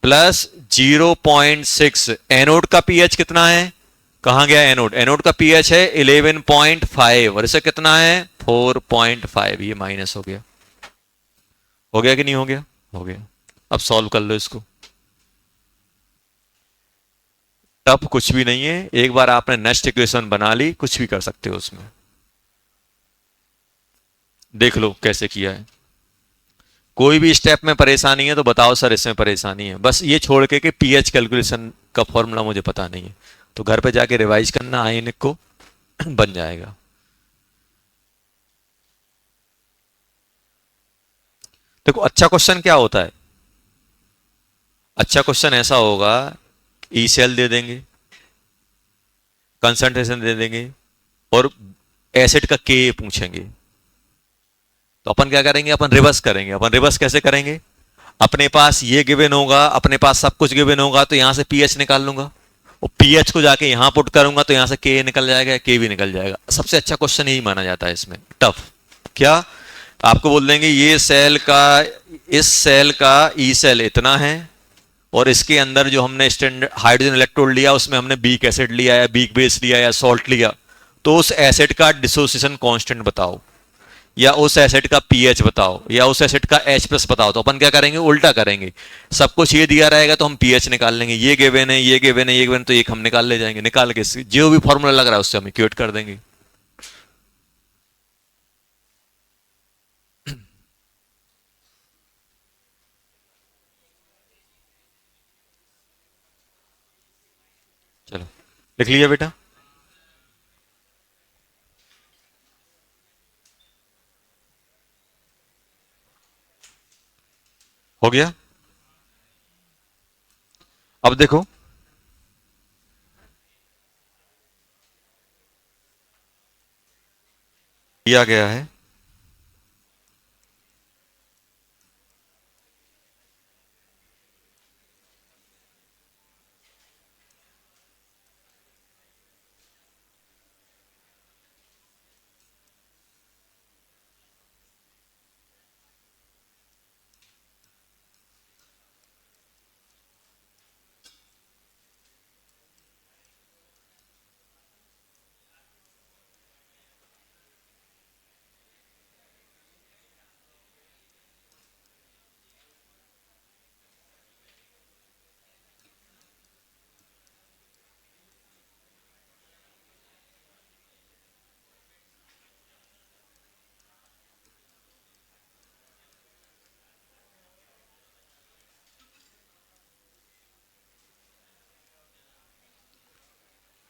प्लस 0.6। एनोड का पीएच कितना है? कहां गया एनोड? एनोड का पीएच है 11.5, और इसे कितना है? 4.5। ये माइनस हो गया। हो गया कि नहीं हो गया? हो गया। अब सॉल्व कर लो इसको। टफ कुछ भी नहीं है, एक बार आपने नेक्स्ट इक्वेशन बना ली, कुछ भी कर सकते हो उसमें। देख लो कैसे किया है। कोई भी स्टेप में परेशानी है तो बताओ सर इसमें परेशानी है, बस ये छोड़ के कि पीएच कैलकुलेशन का फॉर्मूला मुझे पता नहीं है, तो घर पे जाके रिवाइज करना, आईनिक को बन जाएगा। देखो अच्छा क्वेश्चन क्या होता है? अच्छा क्वेश्चन ऐसा होगा, ई सेल दे देंगे, कंसंट्रेशन दे देंगे, और एसिड का के पूछेंगे। तो अपन क्या करेंगे? अपन रिवर्स करेंगे। अपन रिवर्स कैसे करेंगे? अपने पास ये गिवन होगा, अपने पास सब कुछ गिवन होगा, तो यहां से पीएच निकाल लूंगा, और पीएच को जाके यहां पुट करूंगा तो यहां से के निकल जाएगा, के भी निकल जाएगा। सबसे अच्छा क्वेश्चन यही माना जाता है इसमें। टफ क्या? आपको बोल देंगे ये सेल का, इस सेल का ई सेल इतना है, और इसके अंदर जो हमने स्टैंडर्ड हाइड्रोजन इलेक्ट्रोड लिया उसमें हमने बीक एसिड लिया या बीक बेस लिया या सॉल्ट लिया, तो उस एसिड का डिसोसिएशन कांस्टेंट बताओ, या उस एसिड का पीएच बताओ, या उस एसिड का H प्लस बताओ। तो अपन क्या करेंगे, उल्टा करेंगे। सब कुछ ये दिया रहेगा तो हम पीएच निकाल लेंगे, ये गिवन है, ये गिवन है, ये गिवन, तो एक हम निकाल ले जाएंगे, निकाल के जो भी फॉर्मूला लग रहा है उससे हम इक्वेट कर देंगे। चलो लिख लिया बेटा। हो गया। अब देखो, दिया गया है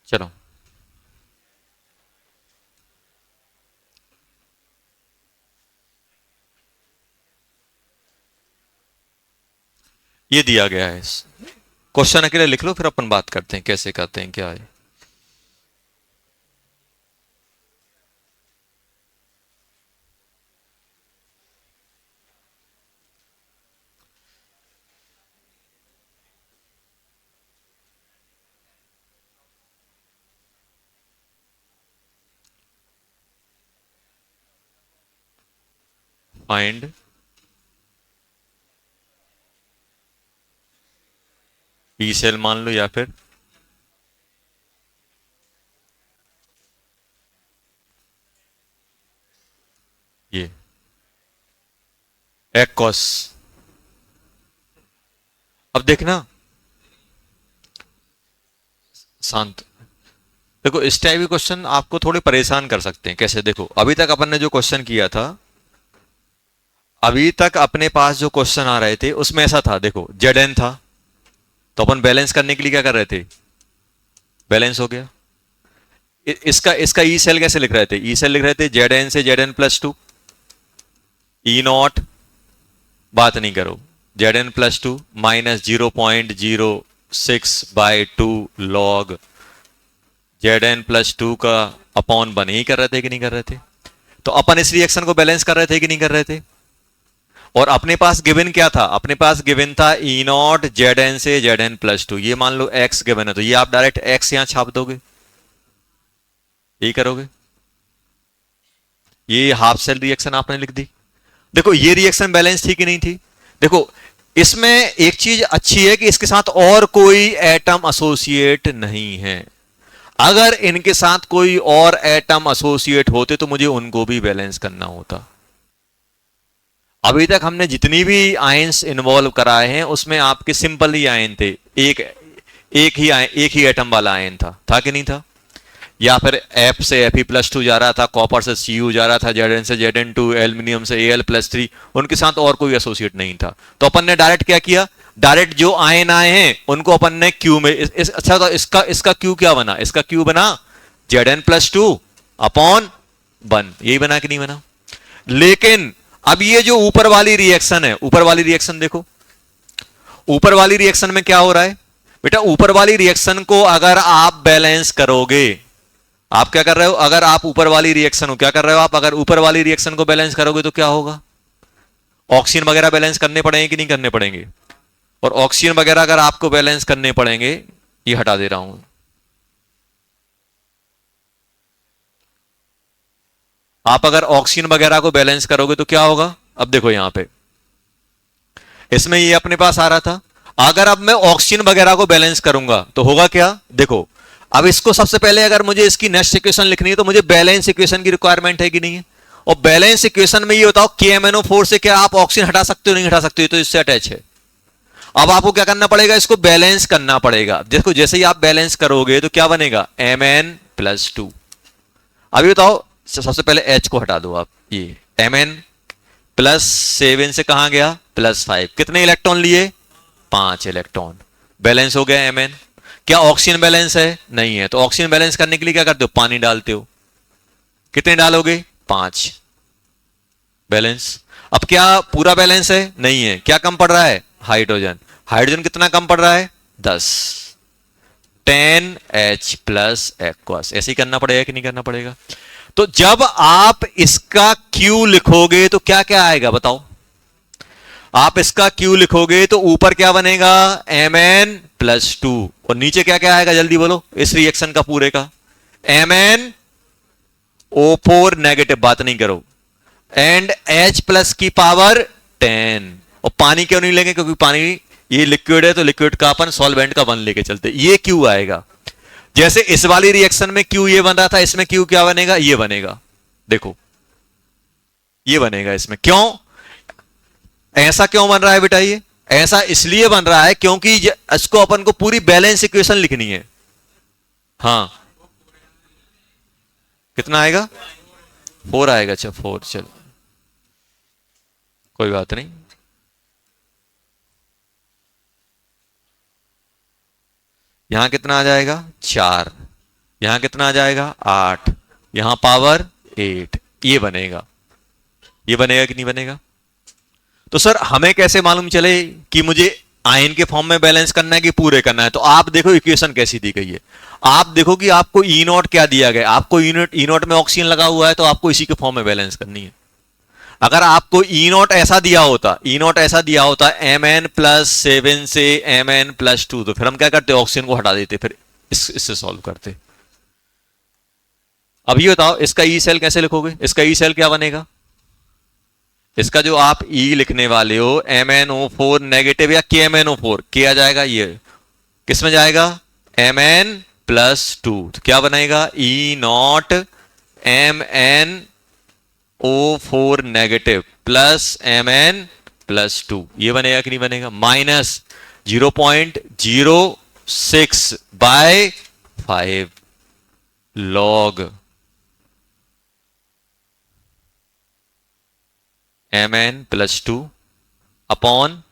चलो ये दिया गया है, क्वेश्चन अकेले लिख लो, फिर अपन बात करते हैं कैसे करते हैं क्या है। फाइंड ई सेल मान लो, या फिर ये एक्स। अब देखना शांत, देखो इस टाइप के क्वेश्चन आपको थोड़े परेशान कर सकते हैं। कैसे, देखो अभी तक अपन ने जो क्वेश्चन किया था, अभी तक अपने पास जो क्वेश्चन आ रहे थे उसमें ऐसा था, देखो जेड था, तो अपन बैलेंस करने के लिए क्या कर रहे थे, बैलेंस हो गया। इसका इसका ई सेल कैसे लिख रहे थे, ई सेल लिख रहे थे जेड से जेड n+2, ई नॉट बात नहीं करो, Zn+2 -0.06/2 log Zn+2 का अपॉन 1 ही कर रहे थे कि नहीं कर रहे थे। तो अपन इस रिएक्शन को बैलेंस कर रहे थे कि नहीं कर रहे थे। और अपने पास गिवन क्या था, अपने पास गिवन था ई नॉट Zn से Zn+2, ये मान लो x गिवन है, तो ये आप डायरेक्ट x यहां छाप दोगे, यही करोगे। ये हाफ सेल रिएक्शन आपने लिख दी। देखो ये रिएक्शन बैलेंस थी कि नहीं थी। देखो इसमें एक चीज अच्छी है कि इसके साथ और कोई एटम एसोसिएट नहीं है। अगर इनके साथ कोई और एटम एसोसिएट होते तो मुझे उनको भी बैलेंस करना होता। अभी तक हमने जितनी भी आयंस इन्वॉल्व कराए हैं उसमें आपके सिंपल ही आयन थे, एक ही एटम वाला आयन था कि नहीं था। या फिर F से Fe+2 जा रहा था, कॉपर से Cu जा रहा था, Zn से Zn2, एल्यूमिनियम से Al+3, उनके साथ और कोई एसोसिएट नहीं था। तो अपन ने डायरेक्ट क्या किया, डायरेक्ट जो आयन आए हैं उनको अपन ने Q में अच्छा, तो इसका Q क्या बना, इसका Q बना Zn+2/1, यही बना कि नहीं बना। लेकिन अब ये जो ऊपर वाली रिएक्शन है, ऊपर वाली रिएक्शन देखो, ऊपर वाली रिएक्शन में क्या हो रहा है बेटा, ऊपर वाली रिएक्शन को अगर आप बैलेंस करोगे, आप क्या कर रहे हो, अगर आप ऊपर वाली रिएक्शन को क्या कर रहे हो, आप अगर ऊपर वाली रिएक्शन को बैलेंस करोगे तो क्या होगा, ऑक्सीजन वगैरह बैलेंस करने पड़ेंगे कि नहीं करने पड़ेंगे। और ऑक्सीजन वगैरह अगर आपको बैलेंस करने पड़ेंगे, ये हटा दे रहा हूं, आप अगर ऑक्सीजन वगैरह को बैलेंस करोगे तो क्या होगा। अब देखो यहां पे इसमें ये अपने पास आ रहा था, अगर अब मैं ऑक्सीजन वगैरह को बैलेंस करूंगा तो होगा क्या, देखो अब इसको सबसे पहले अगर मुझे इसकी नेक्स्ट इक्वेशन लिखनी है तो मुझे बैलेंस इक्वेशन की रिक्वायरमेंट है कि नहीं है। और बैलेंस इक्वेशन में ये बताओ KMnO4 से क्या आप ऑक्सीजन हटा सकते हो, नहीं हटा सकते हो, तो इससे अटैच है। अब आपको क्या करना पड़ेगा, इसको बैलेंस करना पड़ेगा। देखो जैसे ही आप बैलेंस करोगे तो क्या बनेगा, Mn+2। अभी बताओ सबसे पहले H को हटा दो आप, ये Mn+7 से कहां गया, +5, कितने इलेक्ट्रॉन लिए, 5 इलेक्ट्रॉन, बैलेंस हो गया Mn। क्या ऑक्सीजन बैलेंस है, नहीं है, तो ऑक्सीजन बैलेंस करने के लिए क्या करते हो, पानी डालते हो, कितने डालोगे, 5, बैलेंस। अब क्या पूरा बैलेंस है, नहीं है, क्या कम पड़ रहा है, हाइड्रोजन, हाइड्रोजन कितना कम पड़ रहा है, 10, 10H प्लस एक्वस। ऐसे ही करना पड़ेगा कि नहीं करना पड़ेगा। तो जब आप इसका Q लिखोगे तो क्या क्या आएगा बताओ, आप इसका Q लिखोगे तो ऊपर क्या बनेगा, Mn+2, और नीचे क्या क्या आएगा जल्दी बोलो इस रिएक्शन का पूरे का, MnO4 नेगेटिव, बात नहीं करो, एंड H प्लस की पावर 10। और पानी क्यों नहीं लेंगे, क्योंकि पानी ये लिक्विड है, तो लिक्विड का अपन सॉल्वेंट का 1 लेके चलते, ये Q आएगा। जैसे इस वाली रिएक्शन में Q ये बन रहा था, इसमें Q क्या बनेगा, ये बनेगा, देखो ये बनेगा इसमें। क्यों ऐसा क्यों बन रहा है बेटा, ये ऐसा इसलिए बन रहा है क्योंकि इसको अपन को पूरी बैलेंस इक्वेशन लिखनी है। हाँ कितना आएगा, 4 आएगा, अच्छा 4, चलो कोई बात नहीं। यहां कितना आ जाएगा, 4, यहां कितना आ जाएगा, 8, यहां पावर 8, ये बनेगा, ये बनेगा कि नहीं बनेगा। तो सर हमें कैसे मालूम चले कि मुझे आयन के फॉर्म में बैलेंस करना है कि पूरे करना है, तो आप देखो इक्वेशन कैसी दी गई है, आप देखो कि आपको ई नॉट क्या दिया गया, आपको ई नॉट में ऑक्सीजन लगा हुआ है, तो आपको इसी के फॉर्म में बैलेंस करनी है। अगर आपको ई नॉट ऐसा दिया होता, ई नॉट ऐसा दिया होता Mn+7 से Mn+2, तो फिर हम क्या करते, ऑक्सीजन को हटा देते, फिर इससे सॉल्व करते। अब ये बताओ इसका ई सेल कैसे लिखोगे, इसका ई सेल क्या बनेगा, इसका जो आप ई लिखने वाले हो MnO4 नेगेटिव या KMnO4, के आ जाएगा, ये किस में जाएगा, Mn+2, तो क्या बनेगा, E naught MnO4 negative plus Mn+2, ये बनेगा कि नहीं बनेगा, -0.06/5 log Mn+2 upon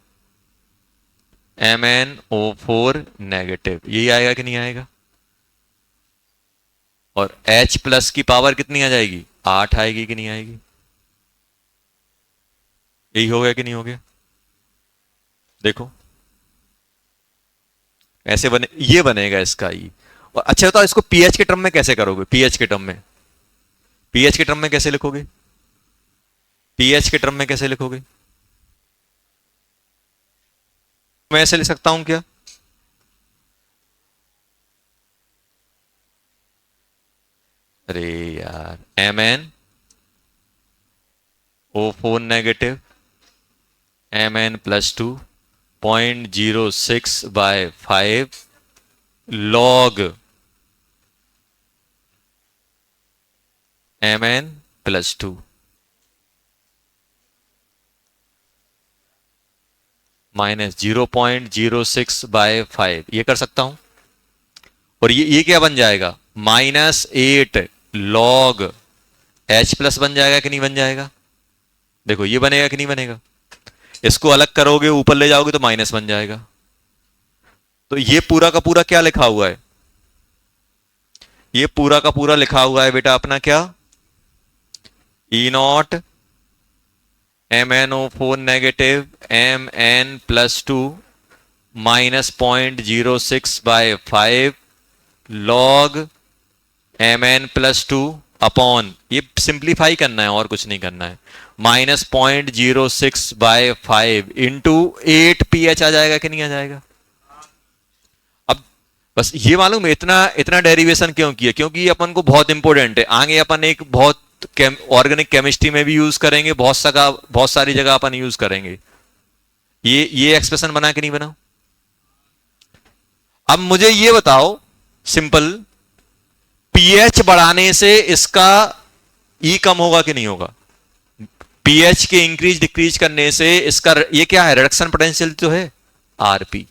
MnO4 negative, यही आएगा कि नहीं आएगा। और H प्लस की पावर कितनी आ जाएगी, 8 आएगी कि नहीं आएगी, यही हो गया कि नहीं हो गया। देखो ऐसे बने, ये बनेगा इसका ई। और अच्छा बताओ इसको पीएच के टर्म में कैसे करोगे, पीएच के टर्म में, पीएच के टर्म में कैसे लिखोगे, पीएच के टर्म में कैसे लिखोगे, मैं ऐसे लिख सकता हूं क्या, अरे यार MnO4 negative Mn+2 0.06/5 log Mn+2 -0.06/5, ये कर सकता हूं। और ये क्या बन जाएगा, -8 log H प्लस बन जाएगा कि नहीं बन जाएगा, देखो ये बनेगा कि नहीं बनेगा। इसको अलग करोगे ऊपर ले जाओगे तो माइनस बन जाएगा। तो ये पूरा का पूरा क्या लिखा हुआ है, ये पूरा का पूरा लिखा हुआ है बेटा अपना क्या, E naught MnO4 negative Mn+2 -0.06/5 log Mn+2 upon, ये सिंप्लीफाई करना है और कुछ नहीं करना है, -0.06/5 इंटू 8 pH आ जाएगा कि नहीं आ जाएगा। अब बस ये मालूम है इतना इतना डेरिवेशन क्यों किया, क्योंकि ये अपन को बहुत इंपॉर्टेंट है, आगे अपन एक बहुत ऑर्गेनिक केमिस्ट्री में भी यूज करेंगे, बहुत सारी जगह अपन यूज करेंगे। ये एक्सप्रेशन बना कि नहीं बना, अब मुझे ये बताओ सिंपल, पीएच बढ़ाने से इसका ई कम होगा कि नहीं होगा? पीएच के इंक्रीज डिक्रीज करने से इसका ये क्या है, रिडक्शन पोटेंशियल तो है आरपी।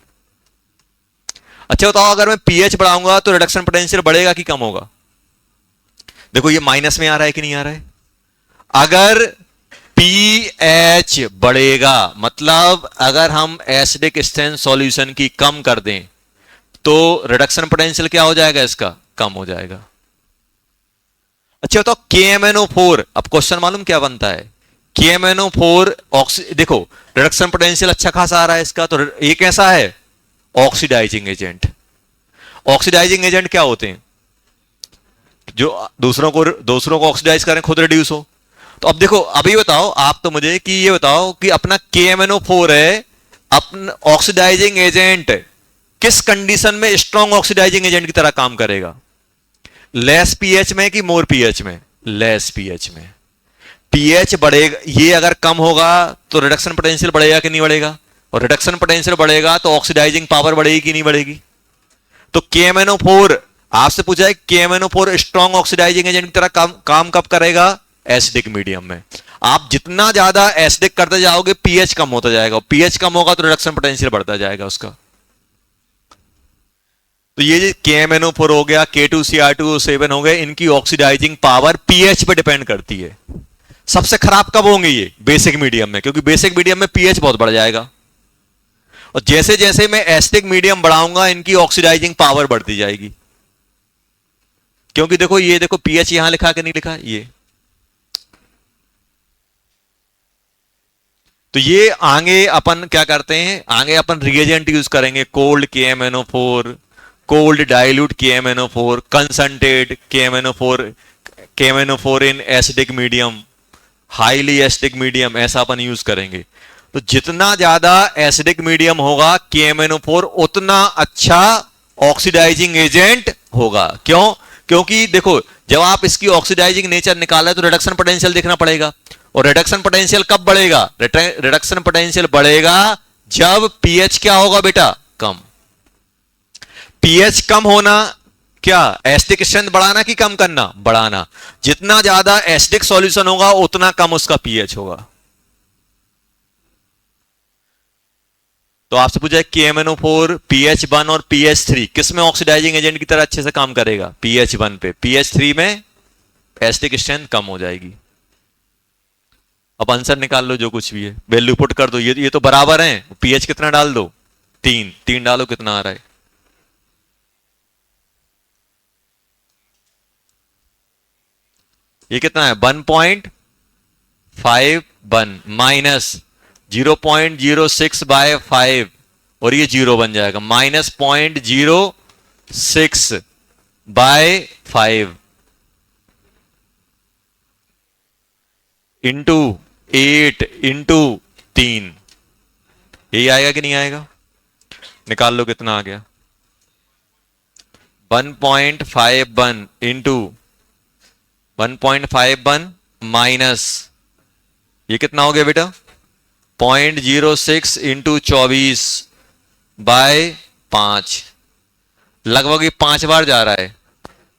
अच्छा बताओ, अगर मैं पीएच बढ़ाऊंगा तो रिडक्शन पोटेंशियल बढ़ेगा कि कम होगा? देखो ये माइनस में आ रहा है कि नहीं आ रहा है? अगर पीएच बढ़ेगा मतलब अगर हम एसिडिक स्टेन सॉल्यूशन की कम कर दें तो रिडक्शन पोटेंशियल क्या हो जाएगा, इसका कम हो जाएगा। अच्छा तो KMnO4, अब क्वेश्चन मालूम क्या बनता है? KMnO4 देखो रिडक्शन पोटेंशियल अच्छा खासा आ रहा है इसका, तो ये कैसा है, ऑक्सीडाइजिंग एजेंट। ऑक्सीडाइजिंग एजेंट क्या होते हैं? जो दूसरों को ऑक्सीडाइज करें, खुद रिड्यूस हो। तो अब देखो, अभी बताओ आप तो मुझे कि ये बताओ कि अपना KMnO4 है, अपना ऑक्सीडाइजिंग एजेंट किस कंडीशन में स्ट्रॉन्ग ऑक्सीडाइजिंग एजेंट की तरह काम करेगा? लेस पीएच में कि मोर पीएच में? लेस पीएच में। पीएच बढ़ेगा, ये अगर कम होगा तो रिडक्शन पोटेंशियल बढ़ेगा कि नहीं बढ़ेगा? और रिडक्शन पोटेंशियल बढ़ेगा तो ऑक्सीडाइजिंग पावर बढ़ेगी कि नहीं बढ़ेगी? तो KMnO4 आपसे पूछा है, KMnO4 स्ट्रॉन्ग ऑक्सीडाइजिंग एजेंट की तरह काम कब करेगा? एसिडिक मीडियम में। आप जितना ज्यादा एसिडिक करते जाओगे पीएच कम होता जाएगा, पीएच कम होगा तो रिडक्शन पोटेंशियल बढ़ता जाएगा उसका। तो ये KMnO4 हो गया, K2Cr2O7 हो गए, इनकी ऑक्सीडाइजिंग पावर पीएच पे डिपेंड करती है। सबसे खराब कब होंगे ये? बेसिक मीडियम में, क्योंकि बेसिक मीडियम में पीएच बहुत बढ़ जाएगा। और जैसे जैसे मैं एसिडिक मीडियम बढ़ाऊंगा इनकी ऑक्सीडाइजिंग पावर बढ़ती जाएगी। क्योंकि देखो ये देखो पीएच यहां लिखा कि नहीं लिखा ये, तो ये आगे अपन क्या करते हैं, आगे अपन रिएजेंट यूज करेंगे, cold KMnO4, cold dilute KMnO4, concentrate KMnO4 in acidic medium, highly acidic medium, ऐसा अपन यूज करेंगे। तो जितना ज्यादा एसिडिक मीडियम होगा KMnO4 उतना अच्छा ऑक्सीडाइजिंग एजेंट होगा। क्यों? क्योंकि देखो जब आप इसकी ऑक्सीडाइजिंग नेचर निकाला तो रिडक्शन पोटेंशियल देखना पड़ेगा, और रिडक्शन पोटेंशियल कब बढ़ेगा? रिडक्शन पोटेंशियल बढ़ेगा जब पीएच क्या होगा बेटा? कम। पीएच कम होना क्या, एसिडिक स्ट्रेंथ बढ़ाना कि कम करना? बढ़ाना। जितना ज्यादा एसिडिक सॉल्यूशन होगा उतना कम उसका पीएच होगा। तो आपसे पूछा है KMnO4 pH1 और pH3 किस में ऑक्सीडाइजिंग एजेंट की तरह अच्छे से काम करेगा? pH1 पे। pH3 में एसिडिक स्ट्रेंथ कम हो जाएगी। अब आंसर निकाल लो, जो कुछ भी है वैल्यू पुट कर दो। ये तो बराबर है, पीएच कितना डाल दो? 3 डालो, कितना आ रहा है? ये कितना है? 1.51 माइनस 0.06/5, और ये 0 बन जाएगा, -0.06/5 इंटू 8 इंटू 3, यही आएगा कि नहीं आएगा? निकाल लो कितना आ गया। 1.51 इंटू 1.51 माइनस ये कितना हो गया बेटा? 0.06 इंटू 24/5, लगभग ये 5 बार जा रहा है,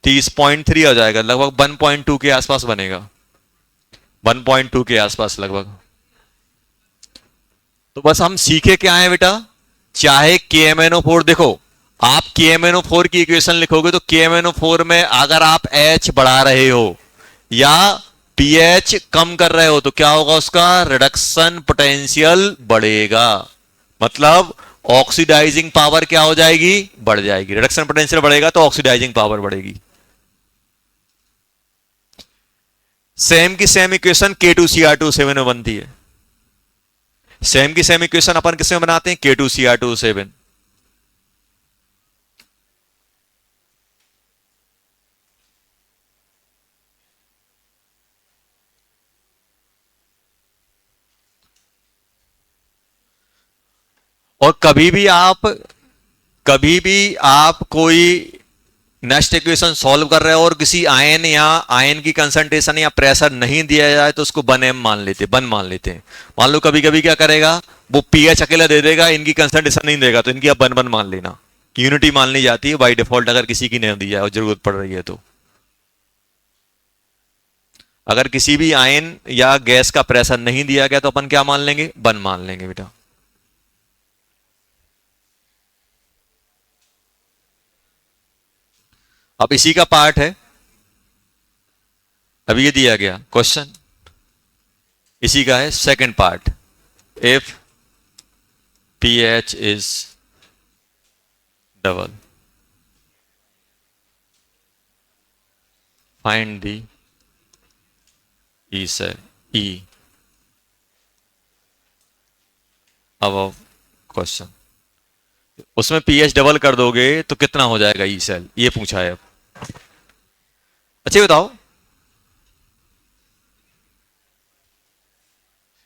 30.3 हो जाएगा, लगभग 1.2 के आसपास बनेगा, 1.2 के आसपास लगभग। तो बस हम सीखे क्या है बेटा, चाहे KMnO4 देखो, आप KMnO4 की इक्वेशन लिखोगे तो KMnO4 में अगर आप H बढ़ा रहे हो या pH कम कर रहे हो तो क्या होगा? उसका रिडक्शन पोटेंशियल बढ़ेगा, मतलब ऑक्सीडाइजिंग पावर क्या हो जाएगी? बढ़ जाएगी। रिडक्शन पोटेंशियल बढ़ेगा तो ऑक्सीडाइजिंग पावर बढ़ेगी। सेम की सेम इक्वेशन K2Cr2O7 में बनती है। सेम की सेम इक्वेशन अपन किसमें बनाते हैं? K2Cr2O7। और कभी भी आप कोई नेक्स्ट इक्वेशन सॉल्व कर रहे हो और किसी आयन या आयन की कंसंट्रेशन या प्रेशर नहीं दिया जाए तो उसको 1m मान लेते हैं। मान लो कभी कभी क्या करेगा, वो pH अकेला दे देगा, इनकी कंसंट्रेशन नहीं देगा, तो इनकी आप 1 मान लेना, यूनिटी मान ली जाती है बाय डिफॉल्ट, अगर किसी की नहीं दी जाए और जरूरत पड़ रही है तो। अगर किसी भी आयन या गैस का प्रेशर नहीं दिया गया तो अपन क्या मान लेंगे, 1 मान लेंगे बेटा। अब इसी का पार्ट है, अब ये दिया गया क्वेश्चन, इसी का है second part. If pH is double, find the E cell ई अब क्वेश्चन। उसमें pH डबल कर दोगे तो कितना हो जाएगा ई सेल, ये पूछा है अब। अच्छा बताओ,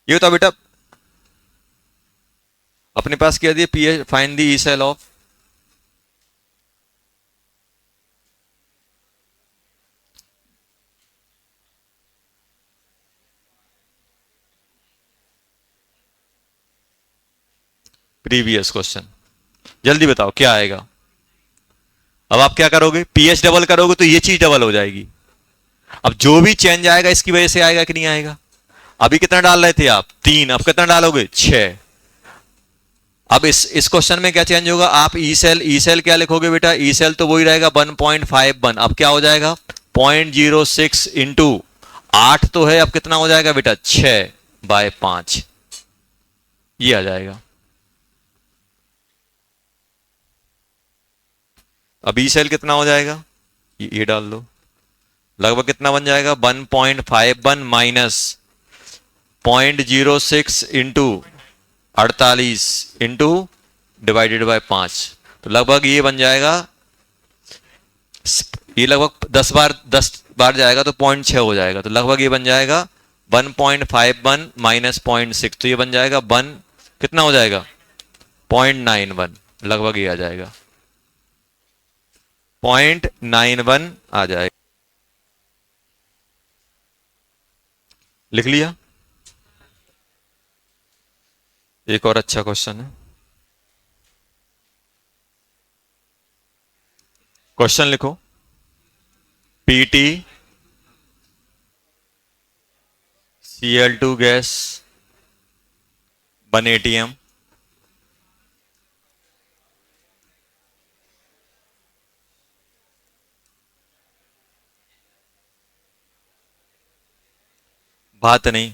ये बताओ बेटा, अपने पास क्या दिया, pH find the E cell of, previous question, जल्दी बताओ क्या आएगा। अब आप क्या करोगे, pH डबल करोगे तो ये चीज डबल हो जाएगी। अब जो भी चेंज आएगा इसकी वजह से आएगा कि नहीं आएगा। अभी कितना डाल रहे थे आप, 3, अब कितना डालोगे, 6। अब इस क्वेश्चन में क्या चेंज होगा, आप ई सेल क्या लिखोगे बेटा, ई सेल तो वही रहेगा 1.51, अब क्या हो जाएगा 0.06 इंटू 8 तो है, अब कितना हो जाएगा बेटा 6/5, ये आ जाएगा। अब ई सेल कितना हो जाएगा, ये डाल दो, लगभग कितना बन जाएगा 1.51 minus 0.06 into 48 into divided by 5, तो लगभग ये बन जाएगा, ये लगभग 10 बार जाएगा तो 0.6 हो जाएगा, तो लगभग ये बन जाएगा 1.51 माइनस 0.6, तो ये बन जाएगा 1, कितना हो जाएगा 0.91, लगभग ये आ जाएगा 0.91 आ जाएगा। लिख लिया। एक और अच्छा क्वेश्चन है, क्वेश्चन लिखो, पीटी Cl2 गैस 1 ATM बात नहीं,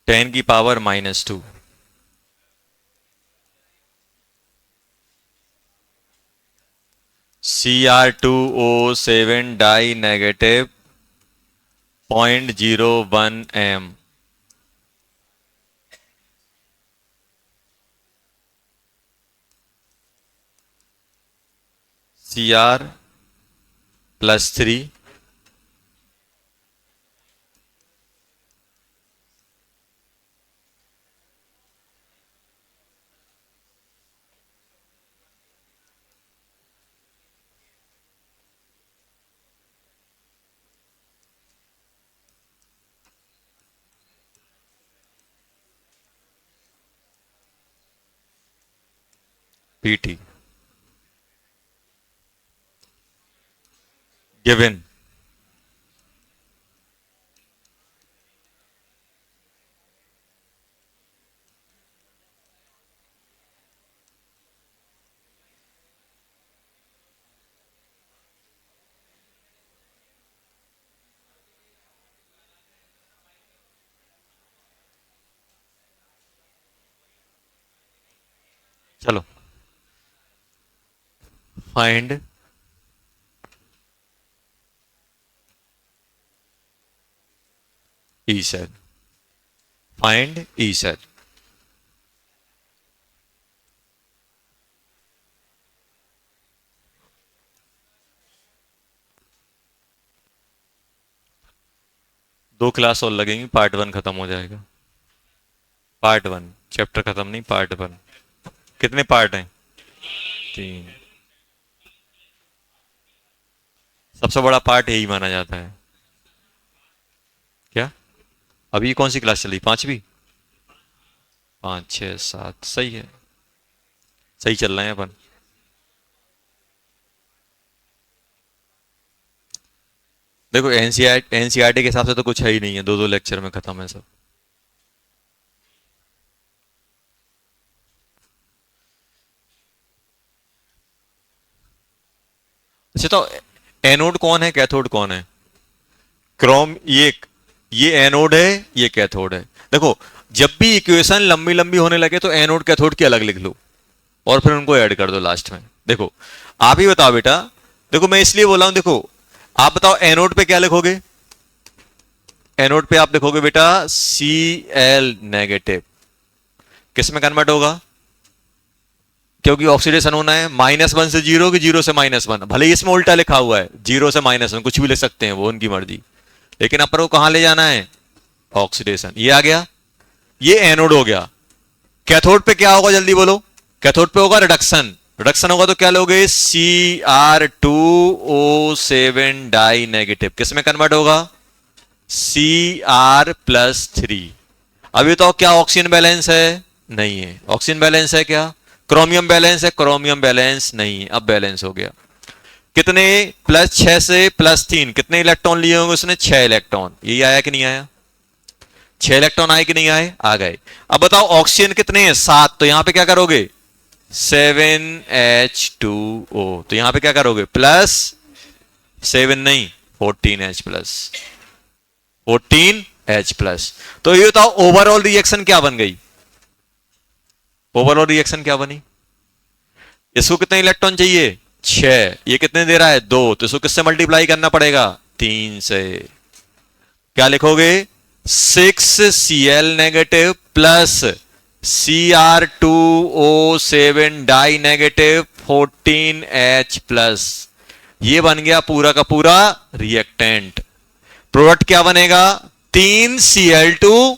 10 की power -2, Cr2O7 di negative 0.01 m, Cr+3 Pt given। चलो find E cell, find E cell. दो क्लास और लगेंगी, पार्ट 1 खत्म हो जाएगा। पार्ट 1 चैप्टर खत्म नहीं, पार्ट 1। कितने पार्ट हैं, 3। सबसे बड़ा पार्ट यही माना जाता है। क्या अभी कौन सी क्लास चली, 5वीं, 5, 6, 7, सही है। सही चल रहे हैं अपन। देखो एनसीईआरटी के हिसाब से तो कुछ है ही नहीं है, दो दो लेक्चर में खत्म है सब। अच्छा तो एनोड कौन है, कैथोड कौन है? क्रोम, ये एनोड है, ये कैथोड है। देखो जब भी इक्वेशन लंबी लंबी होने लगे तो एनोड कैथोड की अलग लिख लो और फिर उनको ऐड कर दो लास्ट में। देखो आप ही बताओ बेटा, देखो मैं इसलिए बोला हूं, देखो आप बताओ एनोड पे क्या लिखोगे? एनोड पे आप लिखोगे बेटा Cl नेगेटिव। किस में कन्वर्ट होगा? क्योंकि ऑक्सीडेशन होना है, -1 से 0 की 0 से -1, भले ही इसमें उल्टा लिखा हुआ है 0 से -1, कुछ भी लिख सकते हैं, वो उनकी मर्जी। लेकिन अपन को कहां ले जाना है? ऑक्सीडेशन। ये आ गया, ये एनोड हो गया। कैथोड पे क्या होगा जल्दी बोलो? कैथोड पे होगा रिडक्शन। रिडक्शन होगा तो क्या लोगे? Cr2O7 di negative. किस में कन्वर्ट होगा? Cr+3। अभी तो क्या ऑक्सीजन बैलेंस है? नहीं है। ऑक्सीजन बैलेंस है क्या? क्रोमियम बैलेंस है? क्रोमियम बैलेंस नहीं है। अब बैलेंस हो गया। कितने? +6 से +3, कितने इलेक्ट्रॉन लिए होंगे उसने? 6 इलेक्ट्रॉन। यही आया कि नहीं आया? 6 इलेक्ट्रॉन आए कि नहीं आए? आ गए। अब बताओ ऑक्सीजन कितने हैं? 7। तो यहां पे क्या करोगे? 7H2O। तो यहां पे क्या करोगे? +7 नहीं, 14H+। 14H+। तो ये बताओ ओवरऑल रिएक्शन क्या बन गई? ओवरऑल रिएक्शन क्या बनी? इसको कितने इलेक्ट्रॉन चाहिए? 6। ये कितने दे रहा है? 2। तो इसको किससे मल्टीप्लाई करना पड़ेगा? 3 से। क्या लिखोगे? 6Cl negative plus Cr2O7 di negative 14H+। ये बन गया पूरा का पूरा रिएक्टेंट। प्रोडक्ट क्या बनेगा? 3Cl2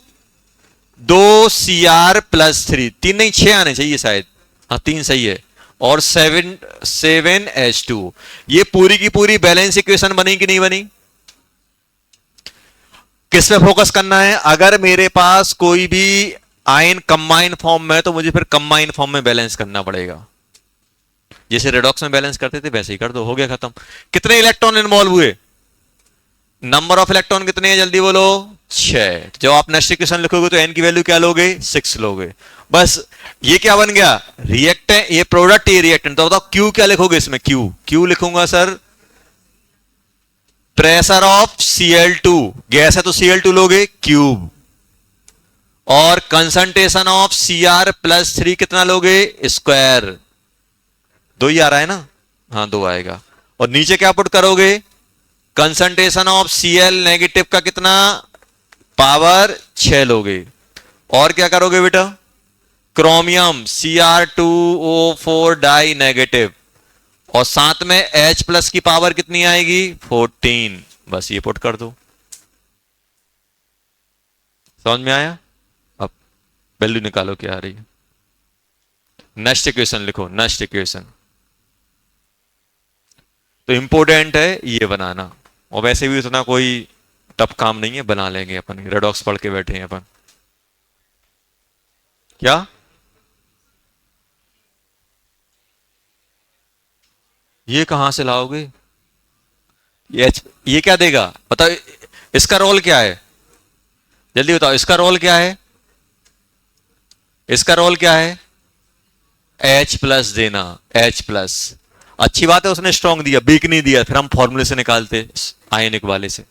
2Cr+3। 3 नहीं 6 आने चाहिए शायद, हाँ 3 सही है। और 7H2। ये पूरी की पूरी बैलेंस इक्वेशन बनी कि नहीं बनी? किस पे फोकस करना है? अगर मेरे पास कोई भी आयन कंबाइन फॉर्म में है तो मुझे फिर कंबाइन फॉर्म में बैलेंस करना पड़ेगा। जैसे रेडॉक्स में बैलेंस करते थे वैसे ही कर दो, हो गया खत्म। कितने इलेक्ट्रॉन इन्वॉल्व हुए? नंबर ऑफ इलेक्ट्रॉन कितने हैं जल्दी बोलो? 6। जब आप नेक्स्ट इक्वेशन लिखोगे तो एन की वैल्यू क्या लोगे? 6 लोगे। बस ये क्या बन गया? रिएक्टेंट, ये प्रोडक्ट, ये रिएक्टेंट। तो बताओ क्यू क्या लिखोगे इसमें? क्यू लिखूंगा sir pressure of Cl2, gas है तो Cl2 लोगे क्यूब, और कंसंट्रेशन ऑफ Cr+3 कितना लोगे? स्क्वायर। 2 ही आ रहा है ना? हाँ 2 आएगा। और नीचे क्या पुट करोगे? कंसंट्रेशन ऑफ Cl नेगेटिव का कितना? पावर 6 लोगे। और क्या करोगे बेटा? क्रोमियम Cr2O4 डाई नेगेटिव, और साथ में H+ की पावर कितनी आएगी? 14। बस ये पुट कर दो। समझ में आया? अब वैल्यू निकालो क्या आ रही है। नेक्स्ट इक्वेशन लिखो, नेक्स्ट इक्वेशन तो इंपॉर्टेंट है ये बनाना, और वैसे भी उतना कोई टफ काम नहीं है, बना लेंगे अपन। रेडॉक्स पढ़ के बैठे हैं अपन। क्या? ये कहां से लाओगे? ये क्या देगा बताओ? इसका रोल क्या है जल्दी बताओ? इसका रोल क्या है? इसका रोल क्या है? H+ देना। H+। अच्छी बात है उसने स्ट्रॉन्ग दिया, वीक नहीं दिया, फिर हम फॉर्मूले से निकालते आयनिक वाले से।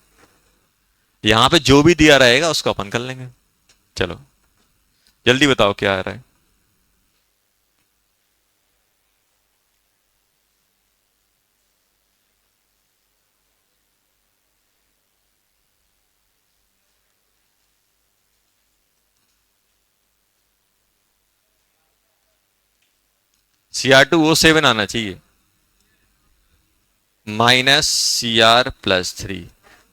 यहां पे जो भी दिया रहेगा उसको अपन कर लेंगे। चलो जल्दी बताओ क्या आ रहा है? Cr2O7 आना चाहिए, -Cr+3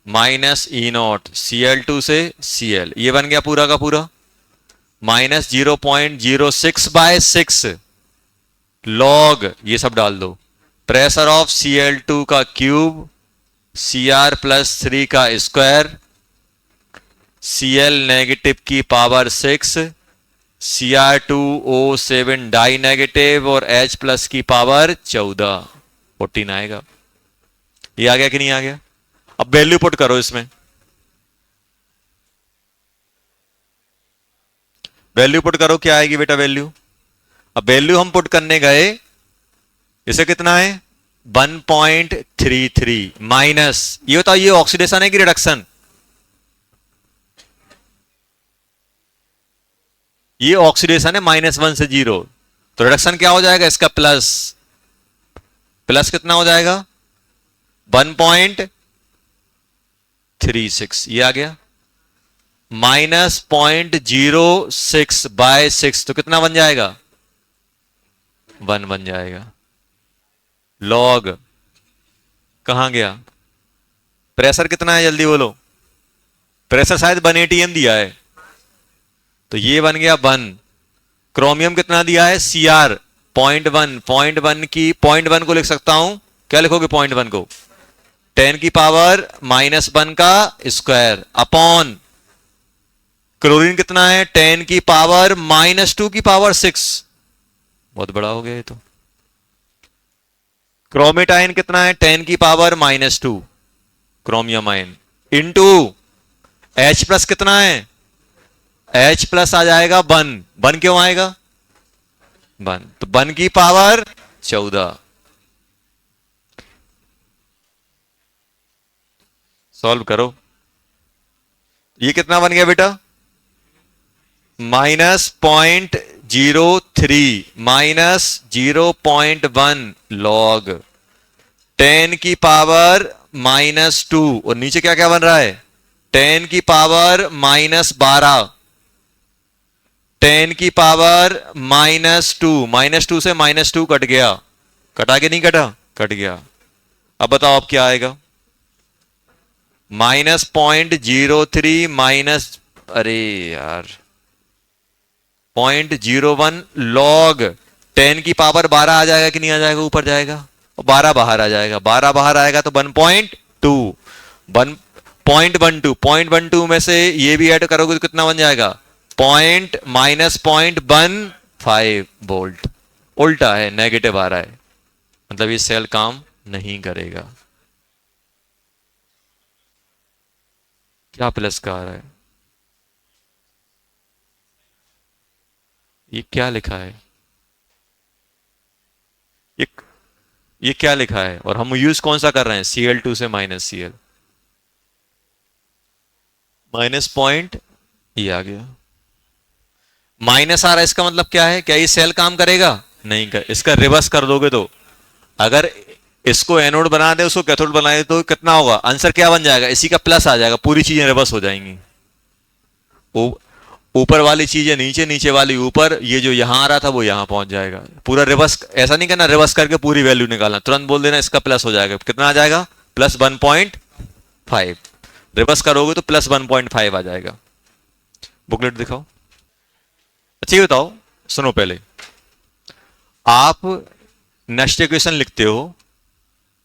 -E0 Cl2 से Cl, ये बन गया पूरा का पूरा। -0.06/6 लॉग, ये सब डाल दो। प्रेशर ऑफ Cl2 का क्यूब, Cr+3 का स्क्वायर, Cl नेगेटिव की पावर 6, Cr2O7 डाई नेगेटिव और H प्लस की पावर 14, 14 आएगा। ये आ गया कि नहीं आ गया? अब वैल्यू पुट करो इसमें, वैल्यू पुट करो, क्या आएगी बेटा वैल्यू? अब वैल्यू हम पुट करने गए, इसे कितना है 1.33 माइनस, ये बताओ ये ऑक्सीडेशन है कि रिडक्शन? ये ऑक्सीडेशन है -1 से 0, तो रिडक्शन क्या हो जाएगा इसका? प्लस, प्लस कितना हो जाएगा 1.36, ये आ गया -0.06/6, तो कितना बन जाएगा 1 बन जाएगा। लॉग कहां गया? प्रेशर कितना है जल्दी बोलो? प्रेशर शायद 180 एम दिया है, तो ये बन गया 1। क्रोमियम कितना दिया है? Cr 0.1, 0.1 की 0.1 को लिख सकता हूं, क्या लिखोगे 0.1 को? 10 की पावर -1 का स्क्वायर अपॉन क्लोरीन कितना है? 10 की पावर -2 की पावर 6, बहुत बड़ा हो गया ये तो। क्रोमेट आयन कितना है? 10 की power -2 chromium ion into H plus कितना है? H प्लस आ जाएगा 1, 1 क्यों आएगा 1, तो 1 की पावर 14। सॉल्व करो, ये कितना बन गया बेटा? -0.03 -0.1 लॉग 10 की पावर -2, और नीचे क्या क्या बन रहा है? 10 की पावर -12, 10 की पावर -2, -2 से -2 कट गया, कटा के नहीं कटा? कट गया। अब बताओ अब क्या आएगा? -0.03 माइनस, अरे यार 0.01 लॉग 10 की पावर 12 आ जाएगा कि नहीं आ जाएगा? ऊपर जाएगा और 12 बाहर आ जाएगा, 12 बाहर आएगा तो 1.2, 0.12 में से ये भी ऐड करोगे तो कितना बन जाएगा? -0.15 वोल्ट। उल्टा है, नेगेटिव आ रहा है, मतलब ये सेल काम नहीं करेगा। क्या प्लस का आ रहा है? ये क्या लिखा है? ये क्या लिखा है? और हम यूज कौन सा कर रहे हैं? Cl2 से -Cl, माइनस पॉइंट, ये आ गया माइनस आ रहा है, इसका मतलब क्या है? क्या ये सेल काम करेगा? नहीं कर, इसका रिवर्स कर दोगे तो, अगर इसको एनोड बना दे उसको कैथोड बना दे तो कितना होगा? आंसर क्या बन जाएगा? इसी का प्लस आ जाएगा, पूरी चीजें रिवर्स हो जाएंगी। ऊपर वाली चीजें नीचे, नीचे वाली ऊपर, ये जो यहां आ रहा था वो यहां पहुंच जाएगा। पूरा रिवर्स ऐसा नहीं करना, रिवर्स करके पूरी वैल्यू निकालना, तुरंत बोल देना इसका प्लस हो जाएगा। कितना आ जाएगा? +1.5। रिवर्स करोगे तो +1.5 आ जाएगा। बुकलेट दिखाओ। अच्छा ये बताओ, सुनो पहले, आप नेक्स्ट इक्वेशन लिखते हो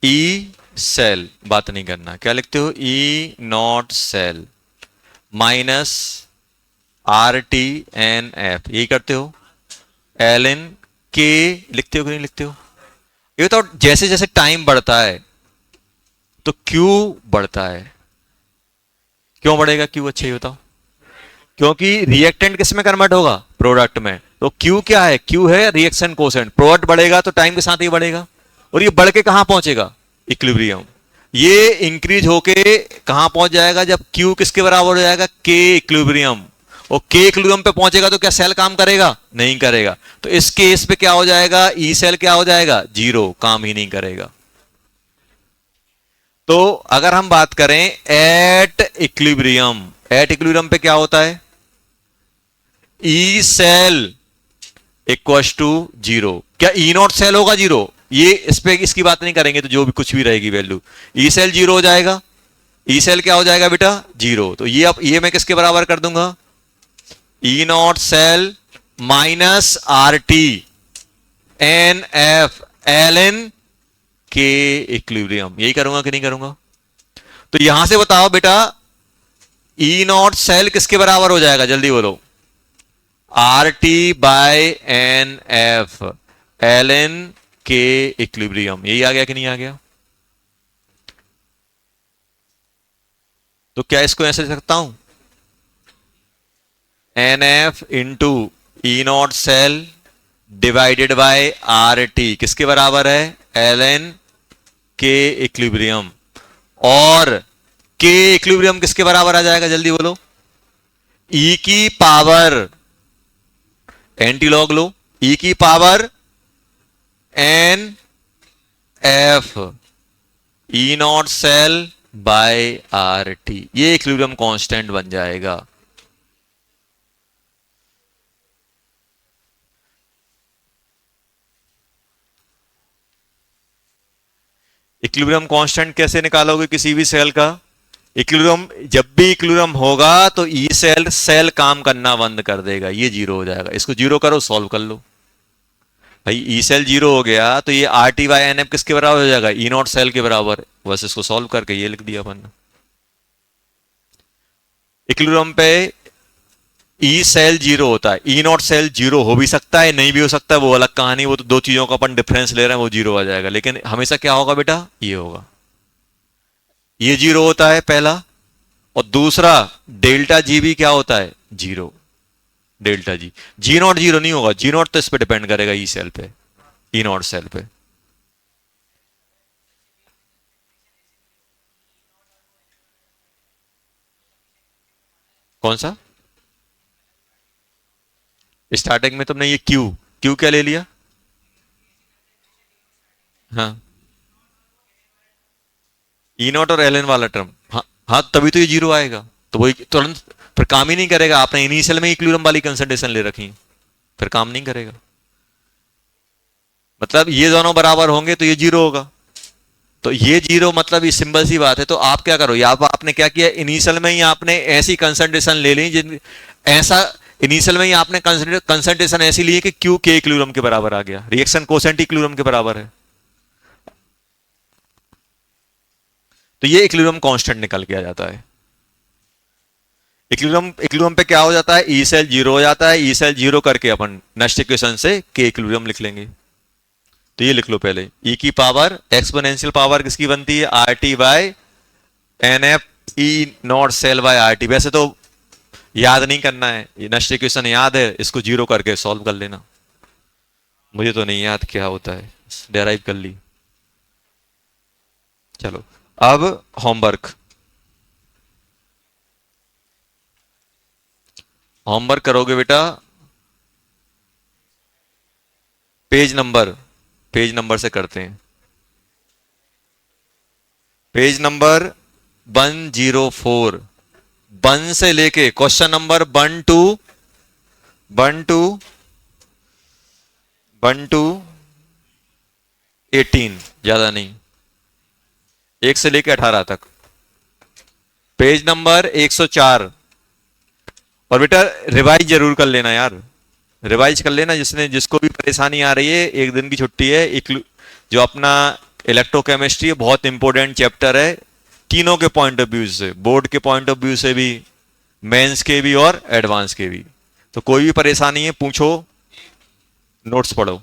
E सेल, बात नहीं करना, क्या लिखते हो? E0 सेल माइनस RTNF, यही करते हो। ln K लिखते हो कि नहीं लिखते हो? ये बताओ, जैसे जैसे टाइम बढ़ता है तो Q बढ़ता है, क्यों बढ़ेगा Q? अच्छा ये बताओ। क्योंकि रिएक्टेंट किस में कन्वर्ट होगा? प्रोडक्ट में। तो Q क्या है? Q है रिएक्शन कोसेंट। प्रोडक्ट बढ़ेगा तो टाइम के साथ ही बढ़ेगा, और ये बढ़ के कहां पहुंचेगा? इक्विलिब्रियम। ये इंक्रीज होके कहां पहुंच जाएगा? जब Q किसके बराबर हो जाएगा? K equilibrium. और K इक्विलिब्रियम पे पहुंचेगा तो क्या सेल काम करेगा? नहीं करेगा। तो इस केस पे क्या हो जाएगा? E सेल क्या हो जाएगा? 0, काम ही नहीं करेगा। तो अगर हम बात करें एट इक्विलिब्रियम, एट इक्विलिब्रियम पे क्या होता है? E cell equals to 0। क्या E0 सेल होगा 0? ये इस पे इसकी बात नहीं करेंगे, तो जो भी कुछ भी रहेगी वैल्यू, E सेल 0 हो जाएगा। E सेल क्या हो जाएगा बेटा? 0। तो ये अब ये मैं किसके बराबर कर दूंगा? E0 cell minus RT NF ln K equilibrium, यही करूंगा कि नहीं करूंगा? तो यहां से बताओ बेटा, E0 सेल किसके बराबर हो जाएगा? जल्दी बोलो। R T by N F L N K equilibrium, यही आ गया कि नहीं आ गया? तो क्या इसको ऐसे लिख सकता हूं, N F into E not cell divided by R T किसके बराबर है, एल एन के इक्विलिब्रियम। और के इक्विलिब्रियम किसके बराबर आ जाएगा, जल्दी बोलो, ई की पावर एंटी लॉग लो, ई की power N F E not cell by R T, ये इक्विलिब्रियम कांस्टेंट बन जाएगा। इक्विलिब्रियम कांस्टेंट कैसे निकालोगे किसी भी सेल का, इक्विलिब्रियम जब भी इक्विलिब्रियम होगा तो ई सेल काम करना बंद कर देगा, ये जीरो हो जाएगा। इसको जीरो करो, सॉल्व कर लो भाई, ई सेल जीरो हो गया तो ये R T by N F किसके बराबर हो जाएगा, ई नॉट सेल के बराबर। बस इसको सॉल्व करके ये लिख दिया अपन। इक्विलिब्रियम पे ई सेल जीरो होता है, ई नॉट सेल जीरो हो भी सकता है, नहीं भी हो सकता है, वो अलग कहानी, वो तो दो चीजों का अपन डिफरेंस ले रहे हैं, वो जीरो आ जाएगा। लेकिन हमेशा क्या होगा बेटा, ये होगा, ये जीरो होता है पहला। और दूसरा डेल्टा जी भी क्या होता है, zero, delta G. G not zero नहीं होगा, जी नॉट तो इस पे डिपेंड करेगा ई सेल पे, ई नॉट सेल पे। कौन सा, स्टार्टिंग में तुमने ये क्यू क्यू क्या ले लिया, हाँ ई नॉट और एल एन वाला टर्म, हाँ हाँ, तभी तो ये जीरो आएगा। तो वही तुरंत फिर काम ही नहीं करेगा, आपने इनिशियल में ही इक्विलिब्रियम वाली कंसंट्रेशन ले रखी, फिर काम नहीं करेगा। मतलब ये दोनों बराबर होंगे तो ये जीरो होगा, तो ये जीरो मतलब ये सिंपल सी बात है। तो आप क्या करो, या आपने क्या किया, इनिशियल में ही आपने ऐसी कंसंट्रेशन ले ली, जिन ऐसा इनिशियल में ही आपने कंसंट्रेशन ऐसी ली है कि क्यू के इक्विलिब्रियम के बराबर आ गया, रिएक्शन कोसेंट इक्विलिब्रियम के बराबर है, तो ये इक्विलिब्रियम कांस्टेंट निकल के आ जाता है। इक्विलिब्रियम पे क्या हो जाता है, ई सेल जीरो हो जाता है, ई सेल जीरो करके अपन नेक्स्ट इक्वेशन से के इक्विलिब्रियम लिख लेंगे। तो ये लिख लो पहले, ई की पावर एक्सपोनेंशियल पावर किसकी बनती है, R T by N F E not cell by R T. वैसे तो याद नहीं करना है, ये नेक्स्ट इक्वेशन याद है, इसको जीरो करके सॉल्व कर लेना, मुझे तो नहीं याद क्या होता है, डेराइव कर ली। चलो अब होमवर्क, होमवर्क करोगे बेटा, पेज नंबर से करते हैं, पेज नंबर 104, 1 से लेके क्वेश्चन नंबर 1 टू 18, ज्यादा नहीं, 1 से लेके 18 तक, पेज नंबर 104। और बेटा रिवाइज जरूर कर लेना यार, रिवाइज कर लेना, जिसको भी परेशानी आ रही है, एक दिन की छुट्टी है। जो अपना इलेक्ट्रोकेमिस्ट्री है, बहुत इंपॉर्टेंट चैप्टर है तीनों के पॉइंट ऑफ व्यू से, बोर्ड के पॉइंट ऑफ व्यू से भी, मेंस के भी और एडवांस के भी। तो कोई भी परेशानी है पूछो, नोट्स पढ़ो।